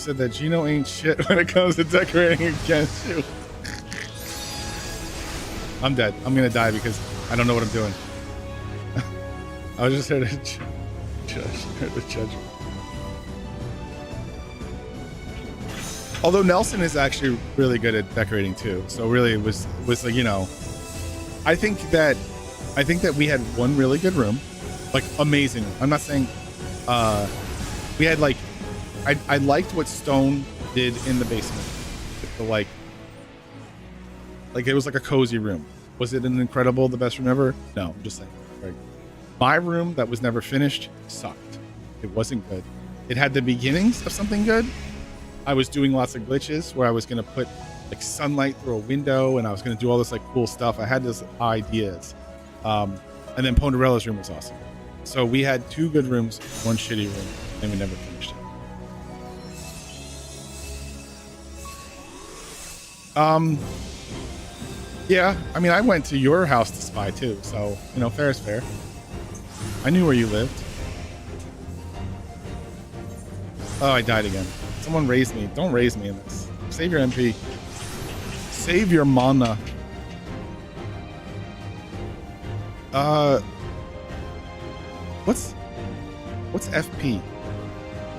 said that Gino ain't shit when it comes to decorating against you. I'm dead. I'm gonna die because I don't know what I'm doing. I was just here to judge. Although Nelson is actually really good at decorating too, so really it was like, you know, I think that we had one really good room, like amazing. I'm not saying we had like I liked what Stone did in the basement. The, like it was like a cozy room. Was it an incredible, the best room ever? No, I'm just saying. Right. My room that was never finished sucked. It wasn't good. It had the beginnings of something good. I was doing lots of glitches where I was going to put like sunlight through a window and I was going to do all this like cool stuff. I had these ideas. And then Ponderella's room was awesome. So we had two good rooms, one shitty room, and we never finished it. Yeah, I mean, I went to your house to spy too, so, you know, fair is fair. I knew where you lived. Oh, I died again. Someone raise me. Don't raise me in this. Save your MP. Save your mana. What's FP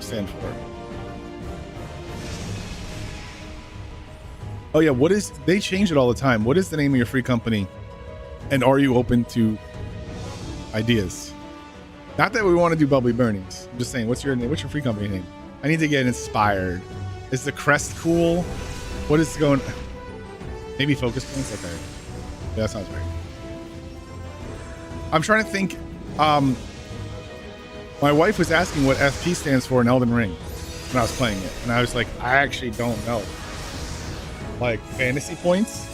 stand for? Oh yeah, what is, they change it all the time. What is the name of your free company? And are you open to ideas? Not that we want to do bubbly burnings. I'm just saying, what's your name? What's your free company name? I need to get inspired. Is the crest cool? What is going? Maybe focus points. Okay, yeah, that sounds right. I'm trying to think. My wife was asking what FP stands for in Elden Ring when I was playing it, and I was like, I actually don't know. Like fantasy points.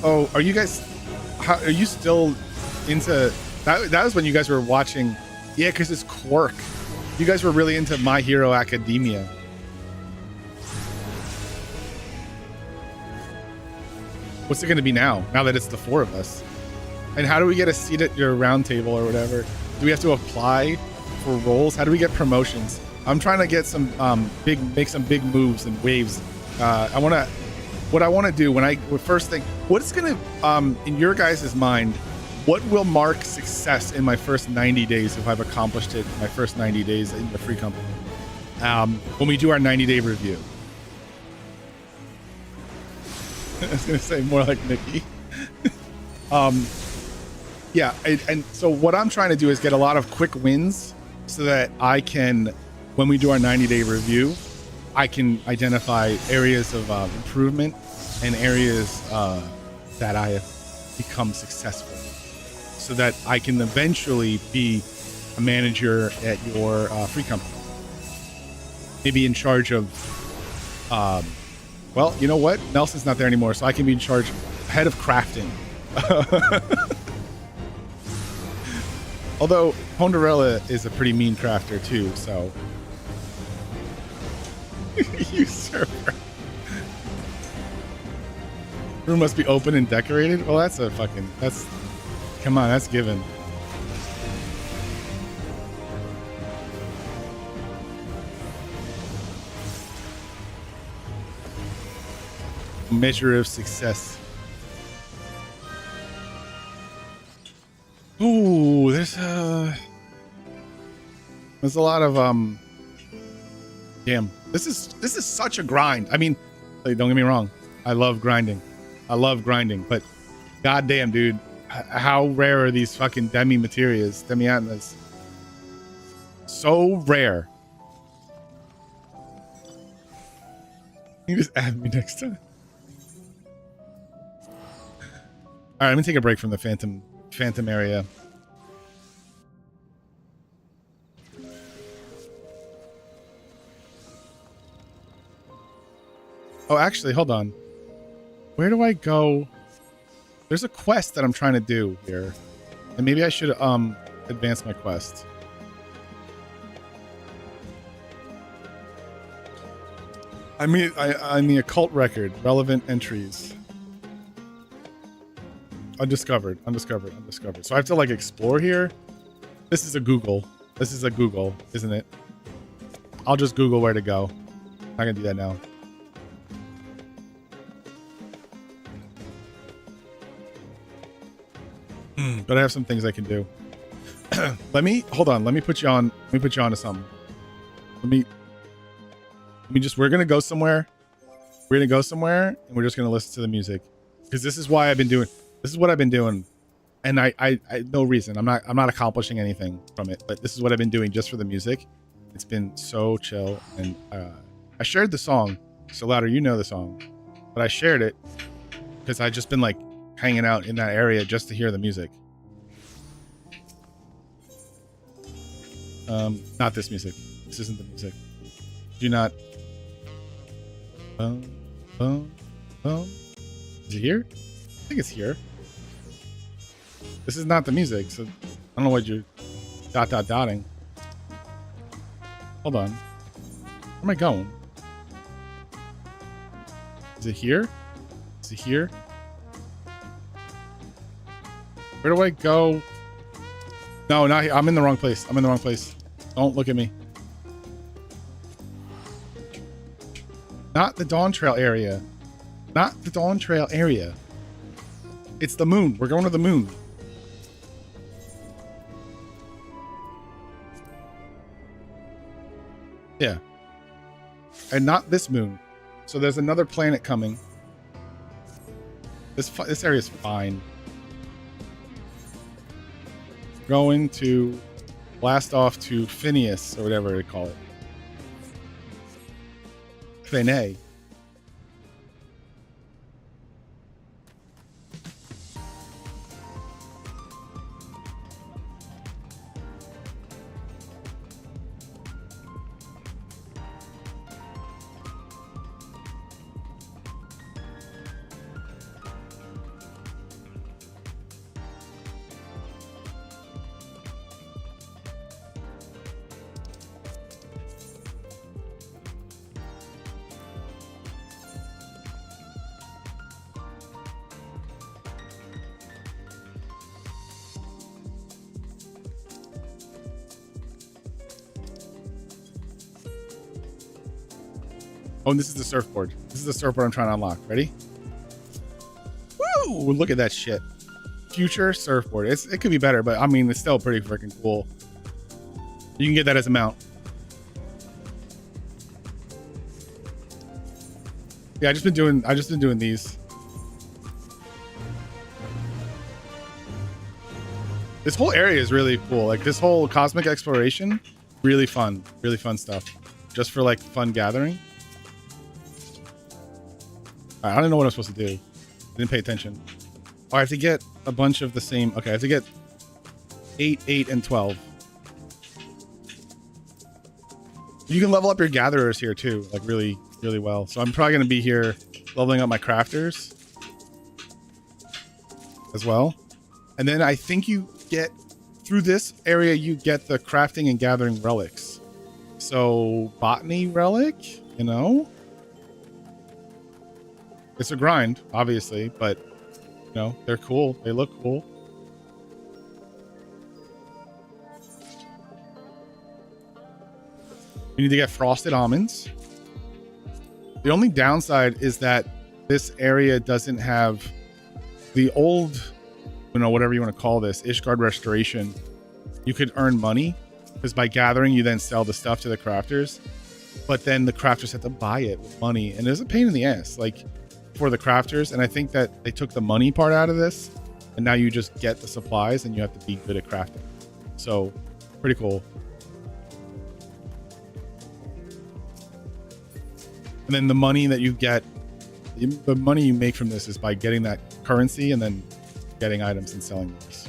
Oh, are you guys? Are you still into that? That was when you guys were watching. Yeah, because it's Quark. You guys were really into My Hero Academia. What's it going to be now? Now that it's the four of us, and how do we get a seat at your round table or whatever? Do we have to apply for roles? How do we get promotions? I'm trying to get some make some big moves and waves. What I want to do when I first think, what's gonna in your guys' mind, what will mark success in my first 90 days if I've accomplished it in my first 90 days in the free company? When we do our 90-day review. I was gonna say more like Mickey. Yeah, and so what I'm trying to do is get a lot of quick wins so that I can, when we do our 90-day review, I can identify areas of improvement and areas that I have become successful, so that I can eventually be a manager at your free company. Maybe in charge of, well, you know what? Nelson's not there anymore, so I can be in charge, head of crafting. Although Ponderella is a pretty mean crafter too, so. Usurper. Room must be open and decorated. Well, that's a fucking, that's, come on, that's given. Measure of success. Ooh, there's a lot of damn. This is such a grind. I mean, like, don't get me wrong. I love grinding. But goddamn, dude, how rare are these fucking demi-atmas? So rare. You just add me next time. All right, let me take a break from the phantom area. Oh, actually, hold on. Where do I go? There's a quest that I'm trying to do here, and maybe I should advance my quest. I mean, on the occult record, relevant entries. Undiscovered. So I have to like explore here. This is a Google. This is a Google, isn't it? I'll just Google where to go. I'm not gonna do that now. But I have some things I can do. Hold on. Let me put you on. Let me put you on to something. Let me just, we're going to go somewhere. We're going to go somewhere and we're just going to listen to the music. Because this is why I've been doing, this is what I've been doing. And I no reason. I'm not accomplishing anything from it, but this is what I've been doing just for the music. It's been so chill. And I shared the song. So Louder, you know the song. But I shared it because I just been like hanging out in that area just to hear the music. Not this music. This isn't the music. Do not. Is it here? I think it's here. This is not the music, so I don't know what you're dotting. Hold on. Where am I going? Is it here? Is it here? Where do I go? No, not here. I'm in the wrong place. I'm in the wrong place. Don't look at me. Not the Dawn Trail area. Not the Dawn Trail area. It's the moon. We're going to the moon. Yeah. And not this moon. So there's another planet coming. This area is fine. Going to blast off to Phineas or whatever they call it. Fene. Oh, and this is the surfboard. This is the surfboard I'm trying to unlock. Ready? Woo! Look at that shit. Future surfboard. It could be better, but I mean, it's still pretty freaking cool. You can get that as a mount. Yeah, I just been doing these. This whole area is really cool. Like this whole cosmic exploration, really fun stuff. Just for like fun gathering. I don't know what I'm supposed to do. I didn't pay attention. Oh, I have to get a bunch of the same. Okay, I have to get 8, 8, and 12. You can level up your gatherers here too, like really well. So I'm probably going to be here leveling up my crafters as well. And then I think you get through this area, you get the crafting and gathering relics. So botany relic, you know. It's a grind, obviously, but you know, they're cool. They look cool. You need to get frosted almonds. The only downside is that this area doesn't have the old, you know, whatever you want to call this, Ishgard restoration. You could earn money because by gathering, you then sell the stuff to the crafters, but then the crafters have to buy it with money, and there's a pain in the ass. Like, for the crafters, and I think that they took the money part out of this, and now you just get the supplies and you have to be good at crafting. So pretty cool. And then the money that you get, the money you make from this is by getting that currency and then getting items and selling those.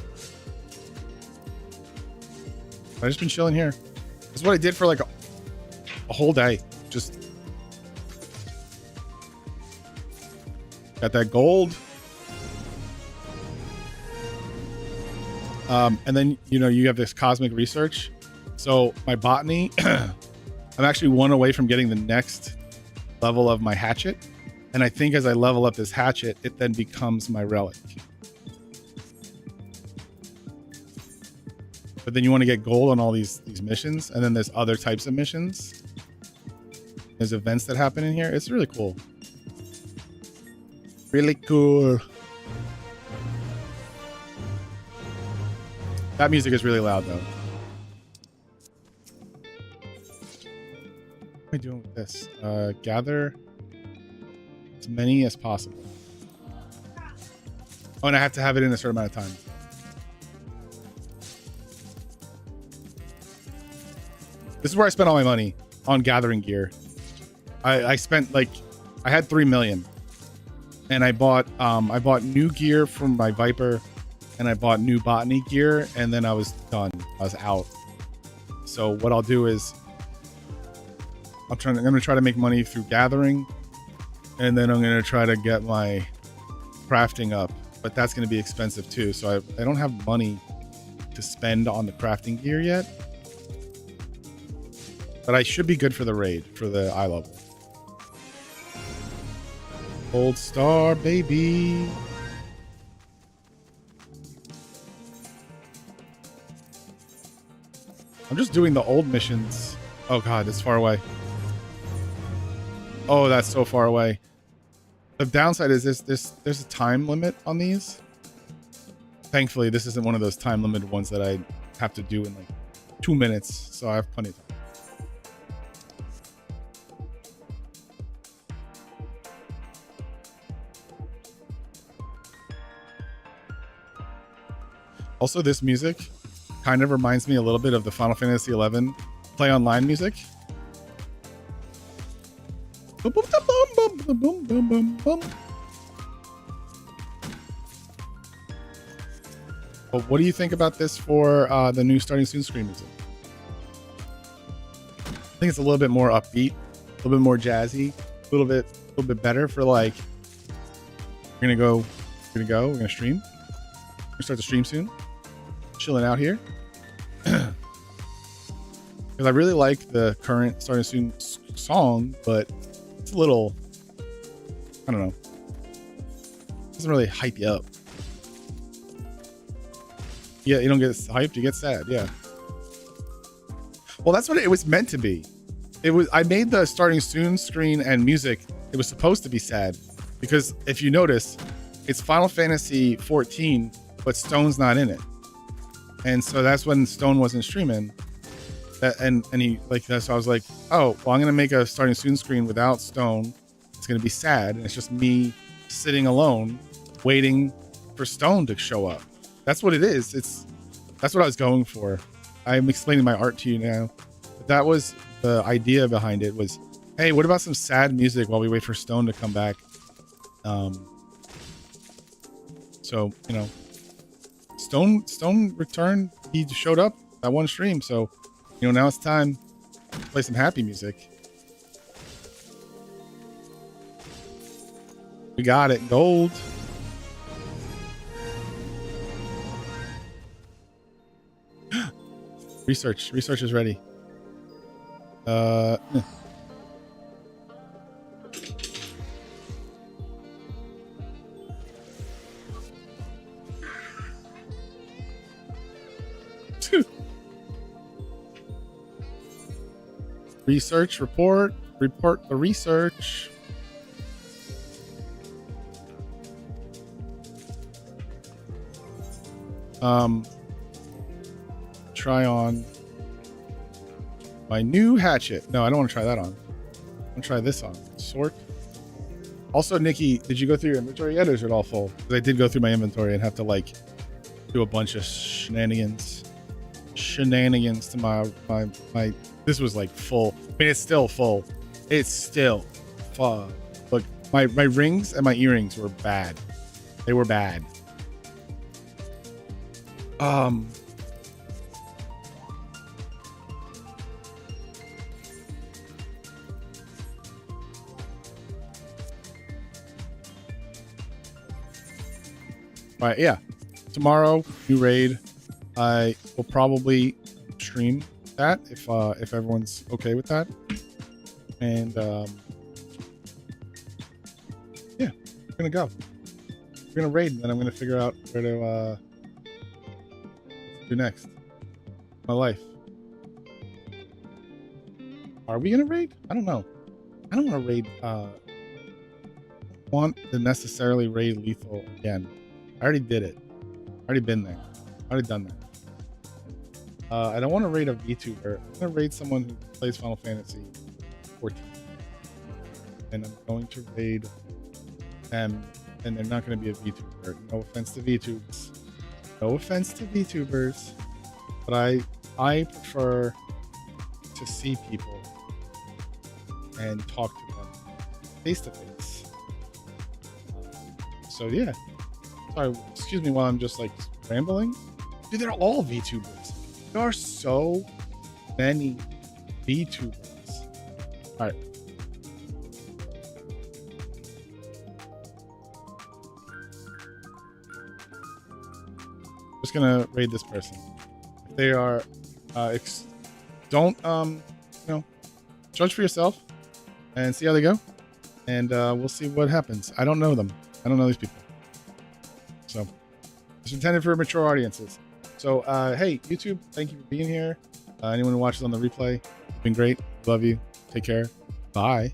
I've just been chilling here. This is what I did for like a whole day. Just got that gold. And then, you know, you have this cosmic research. So my botany, I'm actually one away from getting the next level of my hatchet. And I think as I level up this hatchet, it then becomes my relic. but then you want to get gold on all these missions, and then there's other types of missions. There's events that happen in here. It's really cool. Really cool. That music is really loud though. What am I doing with this? Gather as many as possible. Oh, and I have to have it in a certain amount of time. This is where I spent all my money on gathering gear. I spent like, I had 3 million, and I bought new gear from my Viper, and I bought new botany gear, and then I was done. I was out. So what I'll do is I'm gonna try to make money through gathering, and then I'm gonna try to get my crafting up, but that's gonna be expensive too. So I don't have money to spend on the crafting gear yet, but I should be good for the raid, for the eye level. Gold star, baby. I'm just doing the old missions. Oh god, it's far away. Oh, that's so far away. The downside is there's a time limit on these. Thankfully, this isn't one of those time limited ones that I have to do in like 2 minutes, so I have plenty of time. Also, this music kind of reminds me a little bit of the Final Fantasy XI play online music. But what do you think about this for the new Starting Soon screen music? I think it's a little bit more upbeat, a little bit more jazzy, a little bit better for like. We're gonna stream. We're gonna start the stream soon. Chilling out here because I really like the current Starting Soon song, but it's a little, I don't know, it doesn't really hype you up. Yeah, you don't get hyped, you get sad. Yeah, well, that's what it was meant to be. I made the Starting Soon screen and music, it was supposed to be sad, because if you notice, it's Final Fantasy XIV, but Stone's not in it. And so that's when Stone wasn't streaming. And he like that. So I was like, oh, well, I'm gonna make a Starting Soon screen without Stone. It's gonna be sad, and it's just me sitting alone, waiting for Stone to show up. That's what it is. That's what I was going for. I'm explaining my art to you now. But that was the idea behind it. Was, hey, what about some sad music while we wait for Stone to come back? So you know. Stone returned. He showed up that one stream, so you know now it's time to play some happy music. We got it, gold. Research is ready. Research report the research. Try on my new hatchet. No, I don't want to try that on. I'm gonna try this on. Sort. Also, Nikki, did you go through your inventory yet, or is it all full? Because I did go through my inventory and have to like do a bunch of shenanigans to my this was like full. I mean, it's still full. It's still full. Look, my rings and my earrings were bad. They were bad. Right, yeah. Tomorrow, new raid. I will probably stream that if everyone's okay with that. And yeah, we're gonna go. We're gonna raid, and then I'm gonna figure out where to do next. my life. Are we gonna raid? I don't know. I don't want to raid. Want to necessarily raid lethal again. I already did it. I already been there. I already done that. I don't want to raid a VTuber. I'm gonna raid someone who plays Final Fantasy 14, and I'm going to raid them. And they're not going to be a VTuber. No offense to VTubers. No offense to VTubers, but I prefer to see people and talk to them face to face. So yeah. Sorry, excuse me while I'm just like rambling. Dude, they're all VTubers. There are so many VTubers. All right. Just gonna raid this person. If they are, don't judge for yourself and see how they go, and we'll see what happens. I don't know them. I don't know these people, so it's intended for mature audiences. So hey, YouTube, thank you for being here. Anyone who watches on the replay, it's been great. Love you. Take care. Bye.